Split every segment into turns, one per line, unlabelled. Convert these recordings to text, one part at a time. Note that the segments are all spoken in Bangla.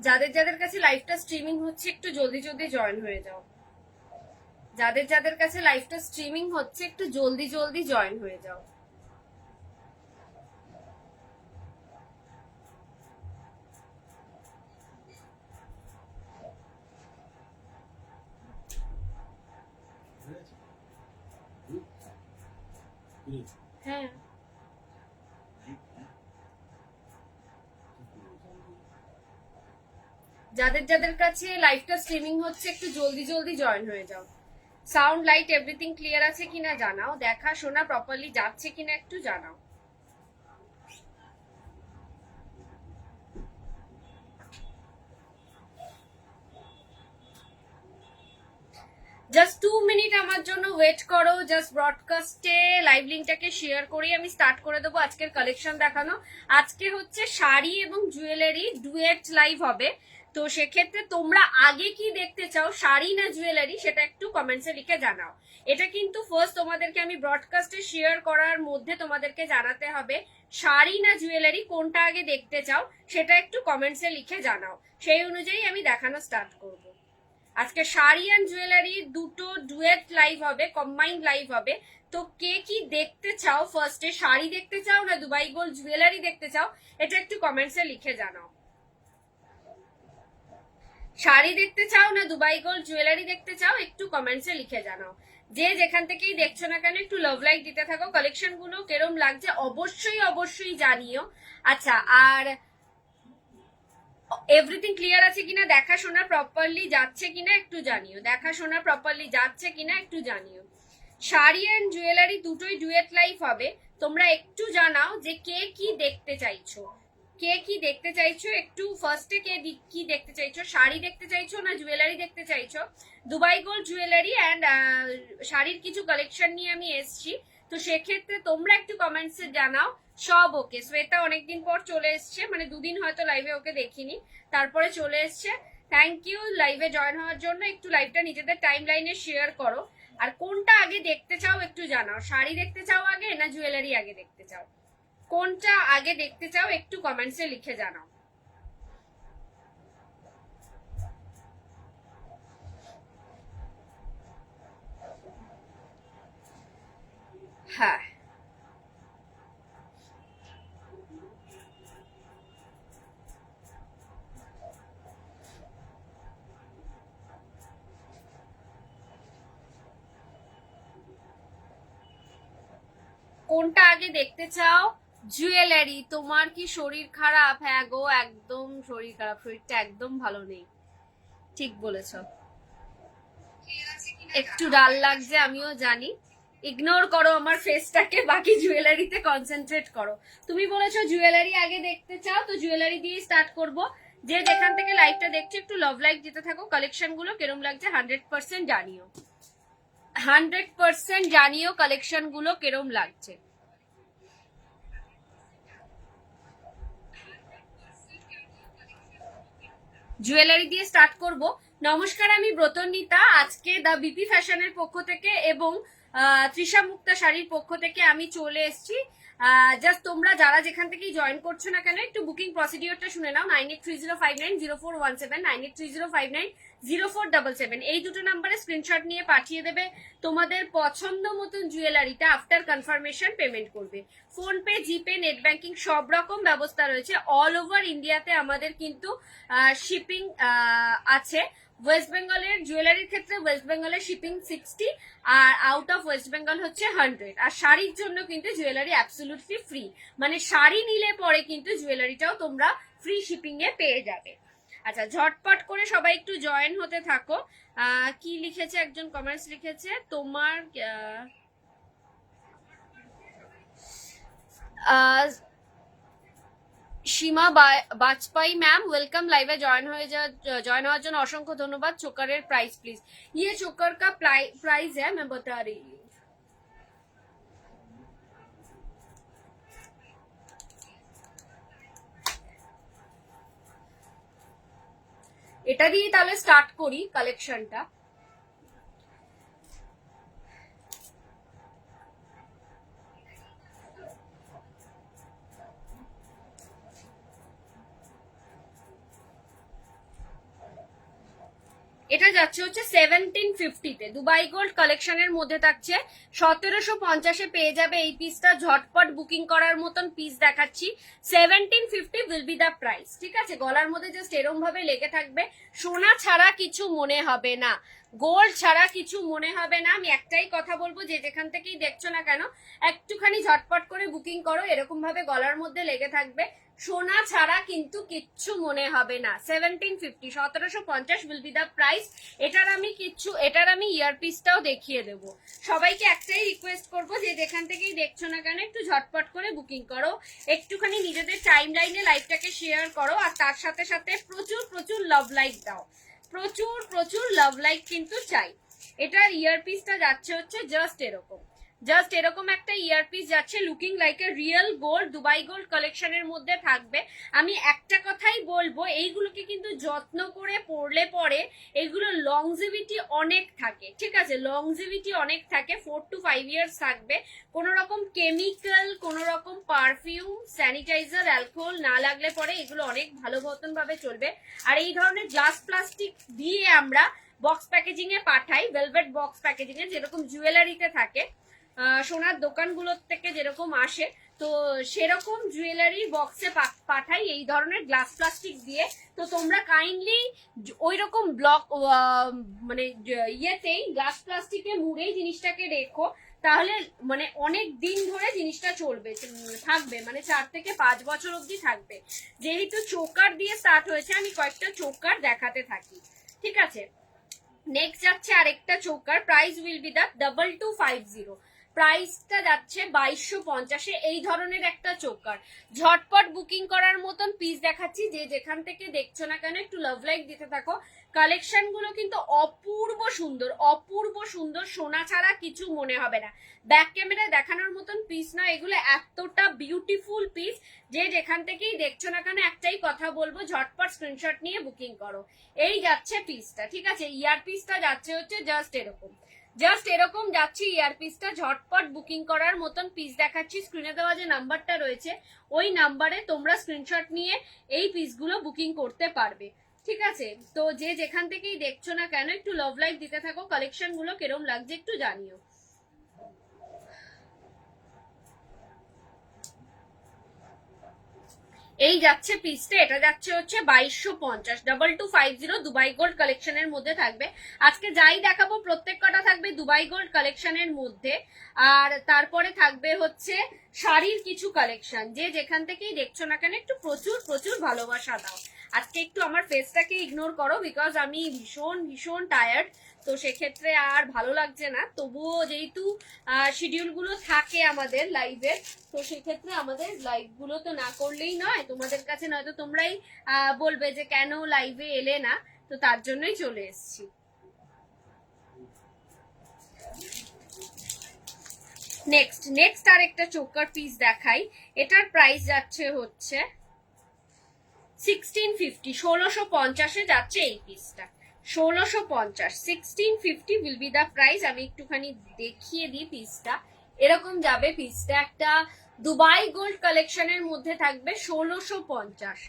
যাদের যাদের কাছে লাইভটা স্ট্রিমিং হচ্ছে একটু জলদি জলদি জয়েন হয়ে যাও। যাদের যাদের কাছে লাইভটা স্ট্রিমিং হচ্ছে একটু জলদি জলদি জয়েন হয়ে যাও। হ্যাঁ, যাদের যাদের কাছে লাইভটা স্ট্রিমিং হচ্ছে একটু জলদি জলদি জয়েন হয়ে যাও। সাউন্ড লাইট এভরিথিং ক্লিয়ার আছে কিনা জানাও, দেখা শোনা প্রপারলি যাচ্ছে কিনা একটু জানাও। জাস্ট 2 মিনিট আমার জন্য ওয়েট করো। জাস্ট ব্রডকাস্টে লাইভ লিঙ্কটাকে শেয়ার করে আমি স্টার্ট করে দেবো আজকের কালেকশন দেখানো। আজকে হচ্ছে শাড়ি এবং জুয়েলারি ডুয়েট লাইভ হবে। তো সেক্ষেত্রে তোমরা আগে কি দেখতে চাও, শাড়ি না জুয়েলারি, সেটা একটু কমেন্টসে লিখে জানাও। এটা কিন্তু ফার্স্ট তোমাদেরকে আমি ব্রডকাস্টে শেয়ার করার মধ্যে তোমাদেরকে জানাতে হবে শাড়ি না জুয়েলারি, কোনটা আগে দেখতে চাও সেটা একটু কমেন্টসে লিখে জানাও। সেই অনুযায়ী আমি দেখানো স্টার্ট করবো। আজকে শাড়ি অ্যান্ড জুয়েলারি দুটো ডুয়েট লাইভ হবে, কম্বাইন্ড লাইভ হবে। তো কে কি দেখতে চাও, ফার্স্টে শাড়ি দেখতে চাও না দুবাই গোল্ড জুয়েলারি দেখতে চাও, এটা একটু কমেন্টসে লিখে জানাও। শাড়ি দেখতে চাও না দুবাই গোল্ড জুয়েলারি দেখতে চাও একটু কমেন্টসে লিখে জানাও। যে যেখান থেকেই দেখছো না কেন একটু লাভ লাইক দিতে থাকো। কালেকশন গুলো কেরম লাগছে অবশ্যই অবশ্যই জানিও। আচ্ছা, আর এভরিথিং ক্লিয়ার আছে কিনা, দেখাশোনা প্রপারলি যাচ্ছে কিনা একটু জানিও। দেখাশোনা প্রপারলি যাচ্ছে কিনা একটু জানিও। শাড়ি এন্ড জুয়েলারি দুটোই ডুয়েট লাইফ হবে। তোমরা একটু জানাও যে কে কি দেখতে চাইছো, কে কি দেখতে চাইছো। একটু ফার্স্টে কে কি দেখতে চাইছো, শাড়ি দেখতে চাইছো না জুয়েলারি দেখতে চাইছো। দুবাই গোল্ড জুয়েলারি অ্যান্ড শাড়ির কিছু কালেকশন নিয়ে আমি এসছি। তো সেক্ষেত্রে তোমরা একটু কমেন্টসে জানাও। সব ওকে, শ্বেতা অনেকদিন পর চলে এসছে, মানে দুদিন হয়তো লাইভে ওকে দেখিনি, তারপরে চলে এসছে। থ্যাংক ইউ লাইভে জয়েন হওয়ার জন্য। একটু লাইভটা নিজেদের টাইম লাইনে শেয়ার করো। আর কোনটা আগে দেখতে চাও একটু জানাও, শাড়ি দেখতে চাও আগে না জুয়েলারি আগে দেখতে চাও, কোনটা আগে দেখতে চাও একটু কমেন্টসে লিখে জানাও। হ্যাঁ, কোনটা আগে দেখতে চাও, জুয়েলারি। তোমার কি শরীর খারাপ? হ্যাঁ গো, একদম শরীর খারাপ, শরীরটা একদম ভালো নেই। ঠিক বলেছ, একটু ডাল লাগছে আমিও জানি। ইগনোর করো আমার ফেসটাকে, বাকি জুয়েলারিতে কনসেন্ট্রেট করো। তুমি বলেছো জুয়েলারি আগে দেখতে চাও, তো জুয়েলারি দিয়ে স্টার্ট করব। যে যেখান থেকে লাইভটা দেখছো একটু লাভ লাইক দিতে থাকো। কালেকশন গুলো কিরম লাগছে 100% জানিও, 100% জানিও কালেকশন গুলো কিরম লাগছে। জুয়েলারি দিয়ে স্টার্ট করব। নমস্কার, আমি ব্রতনীতা। আজকে দা বিপি ফ্যাশনের পক্ষ থেকে এবং তৃষা মুক্তা শাড়ির পক্ষ থেকে আমি চলে এসেছি। জাস্ট তোমরা যারা যেখান থেকেই জয়েন করছো না কেন একটু বুকিং প্রসিডিওরটা শুনে নাও। 9830590417, 9830590477, এই দুটো নাম্বারে স্ক্রিনশট নিয়ে পাঠিয়ে দেবে তোমাদের পছন্দ মতন জুয়েলারিটা। আফটার কনফার্মেশন পেমেন্ট করবে। ফোন পে, জিপে, নেট ব্যাংকিং সব রকম ব্যবস্থা রয়েছে। অল ওভার ইন্ডিয়াতে আমাদের কিন্তু শিপিং আছে। ওয়েস্ট বেঙ্গলের জুয়েলারির ক্ষেত্রে ওয়েস্ট বেঙ্গলের শিপিং 60, আর আউট অফ ওয়েস্ট বেঙ্গল হচ্ছে 100। আর শাড়ির জন্য কিন্তু জুয়েলারি অ্যাবসলিউটলি ফ্রি, মানে শাড়ি নিলে পরে কিন্তু জুয়েলারিটাও তোমরা ফ্রি শিপিং এ পেয়ে যাবে। আচ্ছা, ঝটপট করে সবাই একটু জয়েন হতে থাকো। কি লিখেছে একজন, কমেন্টস লিখেছে তোমার সীমা বাজপাই ম্যাম, ওয়েলকাম লাইভে জয়েন হওয়ার জন্য অসংখ্য ধন্যবাদ। চোকারের প্রাইস প্লিজ। ये चोकर का प्राइस है, मैं बता रही हूँ। এটা দিয়ে তাহলে স্টার্ট করি কালেকশনটা। এটা যাচ্ছে হচ্ছে 1750-তে, দুবাই গোল্ড কালেকশনের মধ্যে থাকছে। 1750-এ পেয়ে যাবে এই পিসটা, ঝটপট বুকিং করার মতন পিস দেখাচ্ছি। 1750 উইল বি দ্য প্রাইস। ঠিক আছে, গলার মধ্যে জাস্ট এরম ভাবে লেগে থাকবে, সোনা ছাড়া কিছু মনে হবে না, গোল্ড ছাড়া কিছু মনে হবে না। আমি একটাই কথা বলবো, যে যেখান থেকেই দেখছো না কেন একটুখানি ঝটপট করে বুকিং করো, এরকম ভাবে গলার মধ্যে লেগে থাকবে, সোনা ছাড়া কিন্তু কিচ্ছু মনে হবে না। 1750, 1750 উইল বি দ্য প্রাইস। এটার আমি ইয়ারপিসটাও দেখিয়ে দেবো। সবাইকে একটাই রিকোয়েস্ট করবো, যে যেখান থেকেই দেখছো না কেন একটু ঝটপট করে বুকিং করো, একটুখানি নিজেদের টাইম লাইনে লাইভটাকে শেয়ার করো, আর তার সাথে সাথে প্রচুর প্রচুর লাভ লাইক দাও, প্রচুর প্রচুর লাভ লাইক কিন্তু চাই। এটার ইয়ারপিসটা যাচ্ছে হচ্ছে জাস্ট এরকম একটা ইয়ারপিস যাচ্ছে, looking like a real gold, Dubai gold কালেকশনের মধ্যে থাকবে। আমি একটা কথাই বলবো, এইগুলোকে কিন্তু যত্ন করে পরলে পরে এগুলো লংজিভিটি অনেক থাকে। ঠিক আছে, লংজিভিটি অনেক থাকে, 4 to 5 ইয়ার্স থাকবে। কোনো রকম কেমিক্যাল, কোনো রকম পারফিউম, স্যানিটাইজার, অ্যালকোহল না লাগলে পরে এগুলো অনেক ভালো মতন ভাবে চলবে। আর এই ধরনের গ্লাস প্লাস্টিক দিয়ে আমরা বক্স প্যাকেজিং এ পাঠাই, ভেলভেট বক্স প্যাকেজিং এ, যেরকম জুয়েলারিতে থাকে, সোনার দোকানগুলোর থেকে যেরকম আসে, তো সেরকম জুয়েলারি বক্সে পাঠাই এই ধরনের গ্লাস প্লাস্টিক দিয়ে। তো তোমরা কাইন্ডলি ওই রকম ব্লক মানে ইয়েতেই গ্লাস প্লাস্টিকে মুড়েই জিনিসটাকে রেখো, তাহলে মানে অনেক দিন ধরে জিনিসটা থাকবে, মানে 4 থেকে 5 বছর অবধি থাকবে। যেহেতু চোকার দিয়ে স্টার্ট হয়েছে, আমি কয়েকটা চোকার দেখাতে থাকি। ঠিক আছে, নেক্সট যাচ্ছে আরেকটা choker, price will be the 2250, প্রাইসটা যাচ্ছে 2250-এ। এই ধরনের একটা চোকার, ঝটপট বুকিং করার মতন পিস দেখাচ্ছি, যে যেখান থেকে দেখছো না কেন একটু লাভ লাইক দিতে থাকো। কালেকশন গুলো কিন্তু অপূর্ব সুন্দর, অপূর্ব সুন্দর, সোনা ছাড়া কিছু মনে হবে না। ব্যাক ক্যামেরায় দেখানোর মতন পিস না, এগুলো এতটা বিউটিফুল পিস, যে যেখান থেকেই দেখছো না কেন একটাই কথা বলবো, ঝটপট স্ক্রিনশট নিয়ে বুকিং করো। এই যাচ্ছে পিসটা। ঠিক আছে, ইয়ার পিসটা যাচ্ছে হচ্ছে জাস্ট এরকম যাচ্ছে ইয়ারপিসটা, ঝটপট বুকিং করার মতন পিস দেখাচ্ছি। স্ক্রিনে দেওয়া যে নাম্বারটা রয়েছে ওই নাম্বারে তোমরা স্ক্রিনশট নিয়ে এই পিসগুলো বুকিং করতে পারবে। ঠিক আছে, তো যে যেখান থেকেই দেখছো না কেন একটু লাভ লাইক দিতে থাকো, কালেকশন গুলো কিরম লাগছে একটু জানিও। এই যাচ্ছে পিসটা, এটা যাচ্ছে হচ্ছে 2250, 2250 দুবাই গোল্ড কালেকশনের মধ্যে থাকবে। আজকে যাই দেখাবো প্রত্যেক কটা থাকবে দুবাই গোল্ড কালেকশনের মধ্যে, আর তারপরে থাকবে হচ্ছে শাড়ির কিছু কালেকশন। যে যেখান থেকেই দেখছো না কেন একটু প্রচুর প্রচুর ভালোবাসা দাও। আজকে একটু আমার ফেসটাকে ইগনোর করো, বিকজ আমি ভীষণ ভীষণ টায়ার্ড, তো সেক্ষেত্রে আর ভালো লাগছে না। তবুও যেহেতু শিডিউল গুলো থাকে আমাদের লাইভের, তো সেক্ষেত্রে আমাদের লাইভ গুলো তো না করলেই নয়, তোমাদের কাছে নয়তো তোমরাই বলবে যে কেন লাইভে এলে না, তো তার জন্যই চলে এসেছি। নেক্সট আরেকটা চোকার পিস দেখাই। এটার প্রাইস যাচ্ছে হচ্ছে 1650, 1650-এ যাচ্ছে এই পিসটা, 1650, 1650 উইল বি দ্য প্রাইস। আমি একটুখানি দেখিয়ে দিই পিসটা, এরকম যাবে পিসটা, একটা দুবাই গোল্ড কালেকশনের মধ্যে থাকবে, 1650,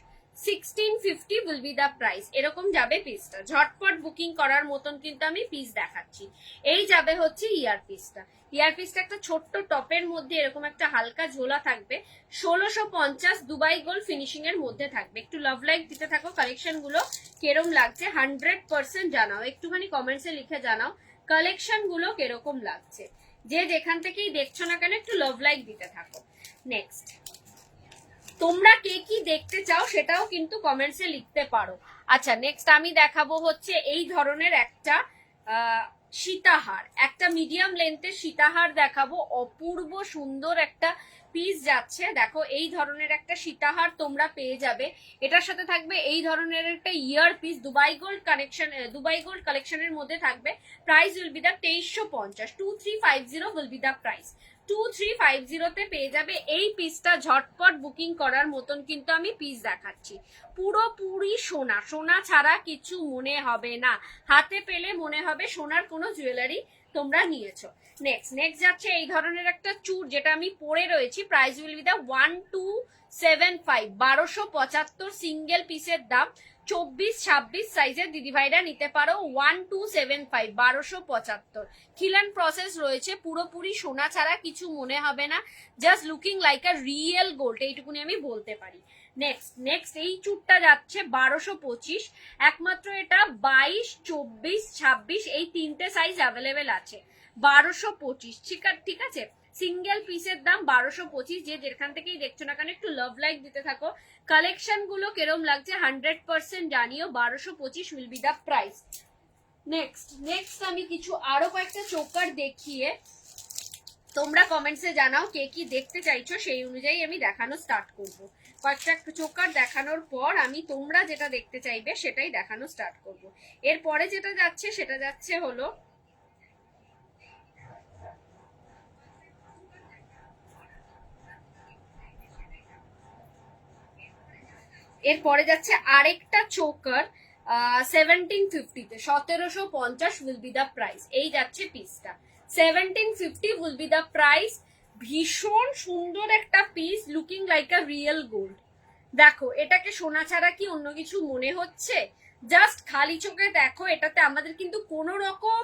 1650 উইল বি দ্য প্রাইস, এরকম যাবে পিসটা। ঝটপট বুকিং করার মতন কিন্তু আমি পিস দেখাচ্ছি। এই যাবে হচ্ছে ইয়ারপিসটা একটা ছোট্ট টপের মধ্যে এরকম একটা হালকা ঝোলা থাকবে, 1650 দুবাই গোল্ড ফিনিশিং এর মধ্যে থাকবে। একটু লাভ লাইক দিতে থাকো, কালেকশন গুলো কিরকম লাগছে 100% জানাও, একটুখানি কমেন্টসে লিখে জানাও কালেকশন গুলো কিরকম লাগছে। যে যেখান থেকেই দেখছো না কেন একটু লাভ লাইক দিতে থাকো। নেক্সট, তোমরা কে কি দেখতে চাও সেটাও কিন্তু কমেন্টসে লিখতে পারো। আচ্ছা, নেক্সট আমি দেখাবো হচ্ছে এই ধরনের একটা সীতাহার, একটা মিডিয়াম লেন্থের সীতাহার দেখাবো, অপূর্ব সুন্দর একটা পিস যাচ্ছে। দেখো এই ধরনের একটা সীতাহার তোমরা পেয়ে যাবে, এটার সাথে থাকবে এই ধরনের একটা ইয়ার পিস, দুবাই গোল্ড কালেকশনের মধ্যে থাকবে। Price will be the 2350, 2350 will be the price, 2350-তে পেয়ে যাবে এই পিসটা। ঝটপট বুকিং করার মতন কিন্তু আমি পিস দেখাচ্ছি, পুরোপুরি সোনা ছাড়া কিছু মনে হবে না, হাতে পেলে মনে হবে সোনার কোনো জুয়েলারি তোমরা নিয়েছো। নেক্সট যাচ্ছে এই ধরনের একটা চুড়, যেটা আমি পরে রয়েছি, price will be the 1275, 1275 single পিসের দাম। 24-26 সাইজের দিদিভাইরা নিতে পারো, 1275, 1275। খিলান প্রসেস রয়েছে, পুরোপুরি সোনা ছাড়া, কিছু মনে হবে না, just looking like a real gold, এইটুকুনি আমি বলতে পারি। নেক্সট এই চুটটা যাচ্ছে 1225, একমাত্র এটা 22, 24, 26 এই তিনটে সাইজ অ্যাভেলেবেল আছে। 1225, ঠিক আছে, সিঙ্গেল পিসের দাম 1225। যে যেখান থেকেই দেখছো না কেন একটু লাভ লাইক দিতে থাকো। কালেকশন গুলো কেরম লাগছে 100% জানিও। 1225 will be the price. Next আমি কিছু আরো কয়েকটা চোকার দেখিয়ে তোমরা কমেন্টসে জানাও কে কি দেখতে চাইছো, সেই অনুযায়ী আমি দেখানো স্টার্ট করব। কয়েকটা চোকার দেখানোর পর আমি তোমরা যেটা দেখতে চাইবে সেটাই দেখানো স্টার্ট করব। এরপরে যেটা যাচ্ছে সেটা যাচ্ছে হলো এরপরে যাচ্ছে আরেকটা চোকার 1750-তে, 1750 উইল বি দা প্রাইস। এই যাচ্ছে পিসটা 1750 উইল বি দা প্রাইস। ভীষণ সুন্দর একটা piece, looking like a real gold. দেখো এটাকে সোনা ছাড়া কি অন্য কিছু মনে হচ্ছে? জাস্ট খালি চোখে দেখো, এটাতে আমাদের কিন্তু কোনো রকম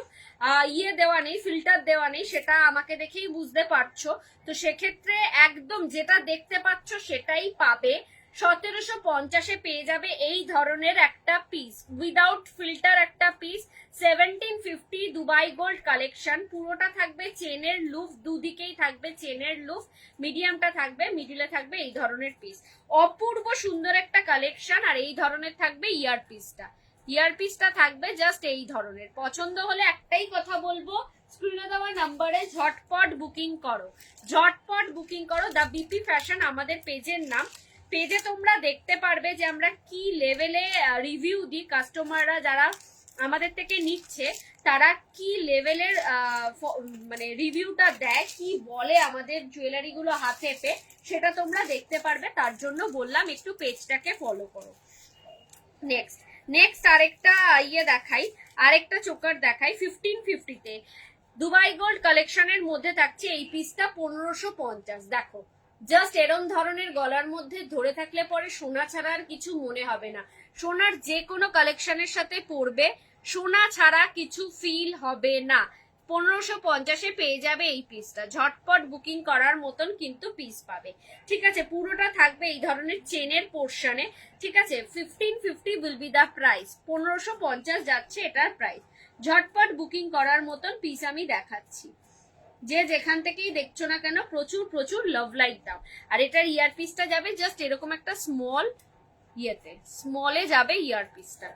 দেওয়া নেই, ফিল্টার দেওয়া নেই, সেটা আমাকে দেখেই বুঝতে পারছো। তো সেক্ষেত্রে একদম যেটা দেখতে পাচ্ছ সেটাই পাবে। 1750-এ পেয়ে যাবে এই ধরনের একটা পিস, উইদাউট ফিল্টার একটা পিস। 1750 দুবাই গোল্ড কালেকশন, পুরোটা থাকবে চেনের লুফ, দুদিকেই থাকবে চেনের লুফ, মিডিয়ামটা থাকবে, মিডিলে থাকবে এই ধরনের পিস। অপূর্ব সুন্দর একটা কালেকশন। আর এই ধরনের থাকবে ইয়ারপিসটা থাকবে জাস্ট এই ধরনের। পছন্দ হলে একটাই কথা বলবো, স্ক্রিনে দেওয়া নাম্বারে ঝটপট বুকিং করো, ঝটপট বুকিং করো। দা বিপি ফ্যাশন আমাদের পেজের নাম। পেজে তোমরা দেখতে পারবে যে আমরা কি লেভেলে রিভিউ দিই, কাস্টমাররা যারা আমাদের থেকে নিচ্ছে তারা কি লেভেলের মানে রিভিউটা দেয়, কি বলে আমাদের জুয়েলারি গুলো হাতে পেয়ে, সেটা তোমরা দেখতে পারবে। তার জন্য বললাম একটু পেজটাকে ফলো করো। নেক্সট আরেকটা দেখাই, আরেকটা চোকার দেখাই 1550-তে। দুবাই গোল্ড কালেকশনের মধ্যে থাকছে এই পিসটা 1550। দেখো জাস্ট এরম ধরনের গলার মধ্যে ধরে থাকলে পরে সোনা ছাড়া আর কিছু মনে হবে না। সোনার যে কোনো কালেকশনের সাথে পরবে, সোনা ছাড়া কিছু ফিল হবে না। 1550-এ পেয়ে যাবে এই পিসটা। ঝটপট বুকিং করার মতন কিন্তু পিস পাবে। ঠিক আছে, পুরোটা থাকবে এই ধরনের চেনের পোর্শনে। ঠিক আছে, 1550 উইল বি দা প্রাইস। 1550 যাচ্ছে এটার প্রাইস। ঝটপট বুকিং করার মতন পিস আমি দেখাচ্ছি। যে যেখান থেকেই দেখছো না কেন প্রচুর প্রচুর লাভ লাইক দাও। আর এটার ইয়ারপিসটা যাবে জাস্ট এরকম একটা স্মলে যাবে ইয়ারপিসটা।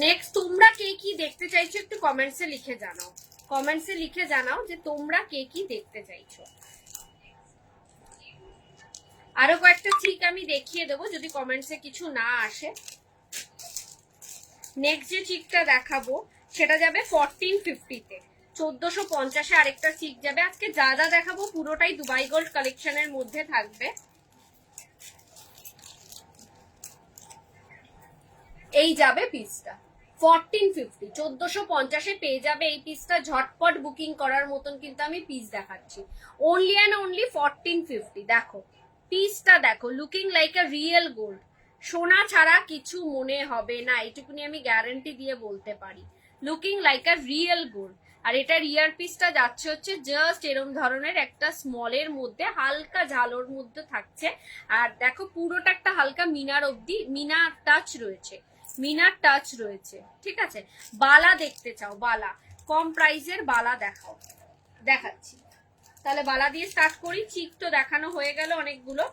নেক্সট তোমরা কে কি দেখতে চাইছো একটু কমেন্টসে লিখে জানাও, কমেন্টসে লিখে জানাও যে তোমরা কে কি দেখতে চাইছো। আরো কয়েকটা ঠিক আমি দেখিয়ে দেবো যদি কমেন্টসে কিছু না আসে। নেক্সট যে চিকটা দেখাবো সেটা যাবে 1450-তে, 1450-এ আরেকটা চিক যাবে। আজকে যা যা দেখাবো পুরোটাই দুবাই গোল্ড কালেকশনের মধ্যে থাকবে। এই যাবে পিসটা 1450, 1450-এ পেয়ে যাবে এই পিসটা। ঝটপট বুকিং করার মতন কিন্তু আমি পিস দেখাচ্ছি। Only and only 1450। দেখো পিসটা দেখো, looking like a real gold, সোনা ছাড়া কিছু মনে হবে না, এইটুকুনি আমি গ্যারান্টি দিয়ে বলতে পারি। Looking like a real gold. আর এটার ইয়ার পিসটা যাচ্ছে হচ্ছে জাস্ট এরম ধরনের একটা স্মলের মধ্যে, হালকা ঝালোর মধ্যে থাকছে। আর দেখো পুরোটা একটা হালকা মিনার টাচ রয়েছে। ঠিক আছে, বালা দেখতে চাও, বালা কম প্রাইসের বালা দেখাচ্ছি। তাহলে বালা দিয়ে স্টার্ট করি। চিক তো দেখানো হয়ে গেল অনেকগুলো।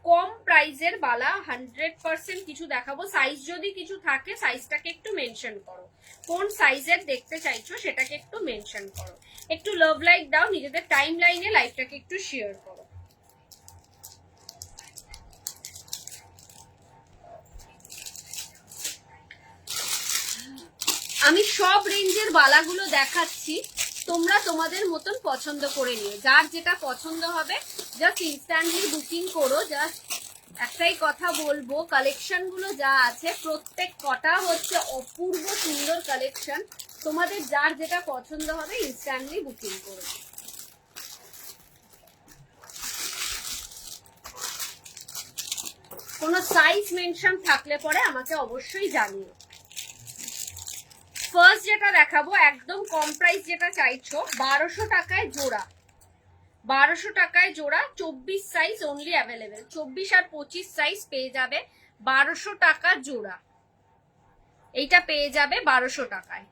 কম প্রাইজের বালা 100% কিছু দেখাবো। সাইজ যদি কিছু থাকে সাইজটাকে একটু মেনশন করো, কোন সাইজের দেখতে চাইছো সেটাকে একটু মেনশন করো। একটু লাভ লাইক দাও, নিজেদের টাইম লাইনে লাইভটাকে একটু শেয়ার করো। আমি সব রেঞ্জের বালাগুলো দেখাচ্ছি, তোমরা তোমাদের মতন পছন্দ করে নিও, যার যেটা পছন্দ হবে জাস্ট ইনস্ট্যান্টলি বুকিং করো। জাস্ট একটাই কথা বলবো, কালেকশন গুলো যা আছে প্রত্যেক কটা হচ্ছে অপূর্ব সুন্দর কালেকশন, তোমাদের যার যেটা পছন্দ হবে ইনস্ট্যান্টলি বুকিং করো। কোনো সাইজ মেনশন থাকলে পরে আমাকে অবশ্যই জানিও। ফার্স্ট যেটা দেখাবো একদম কম প্রাইস, যেটা চাইছো 1200 টাকায় জোড়া, 1200 টাকায় জোড়া, 24 সাইজ অনলি অ্যাভেলেবেল, 24 আর 25 সাইজ পেয়ে যাবে 1200 টাকা জোড়া। এইটা পেয়ে যাবে 1200 টাকায়,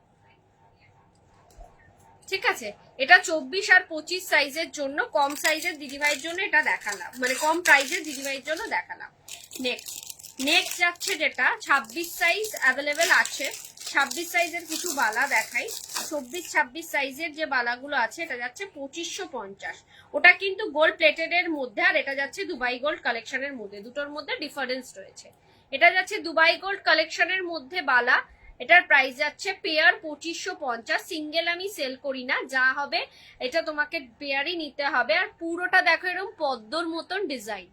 ঠিক আছে। এটা 24 আর 25 সাইজের জন্য, কম সাইজের দিদিভাইয়ের জন্য এটা দেখালাম, মানে কম প্রাইজের দিদিভাইয়ের জন্য দেখালাম। নেক্সট যাচ্ছে যেটা 26 সাইজ অ্যাভেলেবেল আছে, 26 সাইজের কিছু বালা দেখাই। 24-26 সাইজের যে বালাগুলো আছে এটা যাচ্ছে 2550, ওটা কিন্তু গোল্ড প্লেটেড এর মধ্যে, আর এটা যাচ্ছে দুবাই গোল্ড কালেকশনের মধ্যে, দুটোর মধ্যে ডিফারেন্স রয়েছে। এটা যাচ্ছে দুবাই গোল্ড কালেকশনের মধ্যে বালা, এটার প্রাইস যাচ্ছে পেয়ার 2550, সিঙ্গেল আমি সেল করি না, যা হবে এটা তোমাকে পেয়ারই নিতে হবে। আর পুরোটা দেখো এরকম পদ্মর মতন design,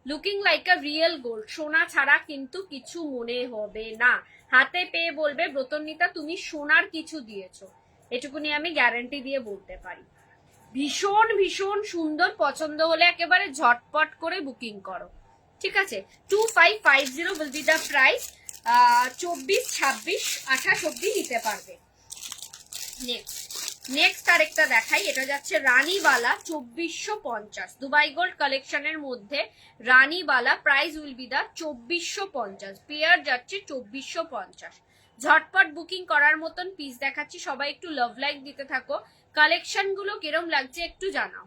looking like a real gold, সোনা ছাড়া কিন্তু কিছু মনে হবে না, হাতে পেয়ে বলবে ব্রতন্বিতা তুমি সোনার কিছু দিয়েছো, এটুকুনি আমি গ্যারান্টি দিয়ে বলতে পারি। ভীষণ ভীষণ সুন্দর, পছন্দ হলে একেবারে ঝটপট করে বুকিং করো, ঠিক আছে। 2550 উইল বি দ্য প্রাইস, 24-26-28 অব্দি নিতে পারবে। নেক্সট আরেকটা দেখাই, এটা যাচ্ছে রানীবালা 2450, দুবাই গোল্ড কালেকশনের মধ্যে Ranibala, price will be the 2450, pair যাচ্ছে 2450। ঝটপট বুকিং করার মতন পিস দেখাচ্ছি, সবাই একটু লাভ লাইক দিতে থাকো। কালেকশন গুলো কিরম লাগছে একটু জানাও।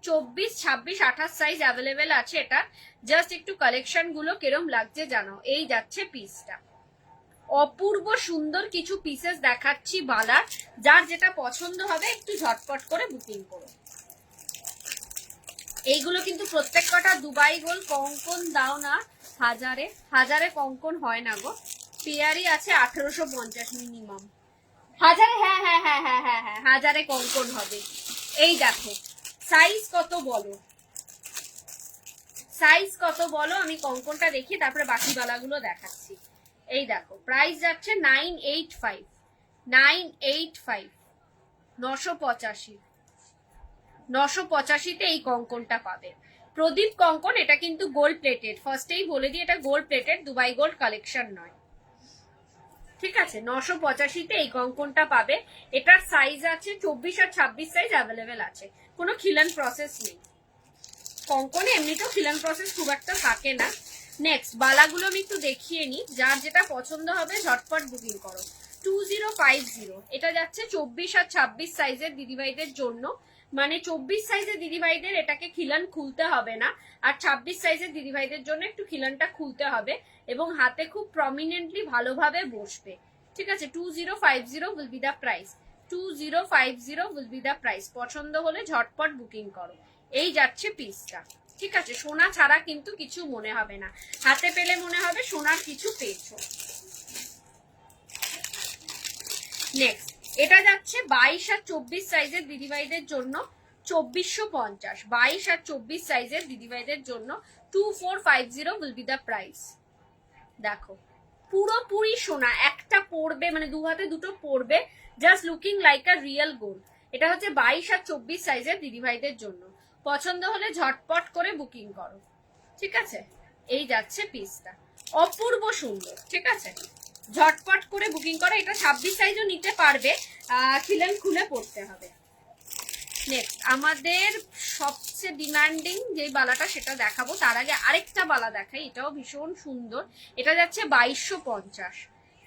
24-26-28 সাইজ অ্যাভেলেবেল আছে এটা, জাস্ট একটু কালেকশন গুলো কিরম লাগছে জানাও। এই যাচ্ছে পিসটা, অপূর্ব সুন্দর কিছু পিসেস দেখাচ্ছি বালার, যার যেটা পছন্দ হবে একটু ঝটপট করে বুকিং করো। এইগুলো কিন্তু প্রত্যেক কটা দুবাই গোল্ড, কঙ্কন দাও না হাজারে, হাজারে কঙ্কন হয় না গো, পেয়ারই আছে 1850 মিনিমাম, হাজারে হ্যাঁ হ্যাঁ হ্যাঁ হ্যাঁ হ্যাঁ হ্যাঁ হাজারে কঙ্কন হবে। এই দেখো সাইজ কত বলো, সাইজ কত বলো, আমি কঙ্কনটা দেখি তারপরে বাকি বালাগুলো দেখাচ্ছি। এই দেখো প্রাইস যাচ্ছে 985, 985 985তে এই কঙ্কনটা পাবে। প্রদীপ কঙ্কন, এটা কিন্তু গোল্ড প্লেটেড, ফার্স্টেই বলে দিই এটা gold plated, Dubai gold collection নয়, ঠিক আছে। 985তে এই কঙ্কনটা পাবে, এটার সাইজ আছে 24 আর 26 সাইজ অ্যাভেলেবেল আছে, কোনো খিলান প্রসেস নেই। কঙ্কনে এমনিতেও খিলান প্রসেস খুব একটা থাকে না। নেক্সট বালাগুলো আমি একটু দেখিয়ে নিই, যার যেটা পছন্দ হবে ঝটপট বুকিং করো। 2050, এটা যাচ্ছে 24 আর 26 সাইজের দিদিভাইদের জন্য, মানে 24 সাইজের দিদিভাইদের এটাকে খিলান খুলতে হবে না, আর 26 সাইজের দিদিভাইদের জন্য একটু খিলানটা খুলতে হবে এবং হাতে খুব প্রমিনেন্টলি ভালোভাবে বসবে, ঠিক আছে। 2050 will be the price, 2050 will be the price, পছন্দ হলে ঝটপট বুকিং করো। এই যাচ্ছে পিসটা, ঠিক আছে। সোনা ছাড়া কিন্তু কিছু মনে হবে না, হাতে পেলে মনে হবে সোনার কিছু পেয়েছো। নেক্সট এটা যাচ্ছে 22 আর 24 সাইজের দিদিভাইদের জন্য 2450, 22 আর 24 সাইজের দিদিভাইদের জন্য 2450 উইল বি দ্য প্রাইস। দেখো পুরোপুরি সোনা, একটা পড়বে মানে দু হাতে দুটো পড়বে, just looking like a real gold. এটা হচ্ছে 22 আর 24 সাইজের দিদিভাইদের জন্য, পছন্দ হলে ঝটপট করে বুকিং করো, ঠিক আছে। এই যাচ্ছে পিসটা, অপূর্ব সুন্দর, ঠিক আছে। ঝটপট করে বুকিং করো, এটা 26 সাইজও নিতে পারবে, খিলেন খুলে পড়তে হবে। নেক্সট আমাদের সবচেয়ে ডিমান্ডিং যে বালাটা সেটা দেখাবো, তার আগে আরেকটা বালা দেখাই, এটাও ভীষণ সুন্দর। এটা যাচ্ছে 2250,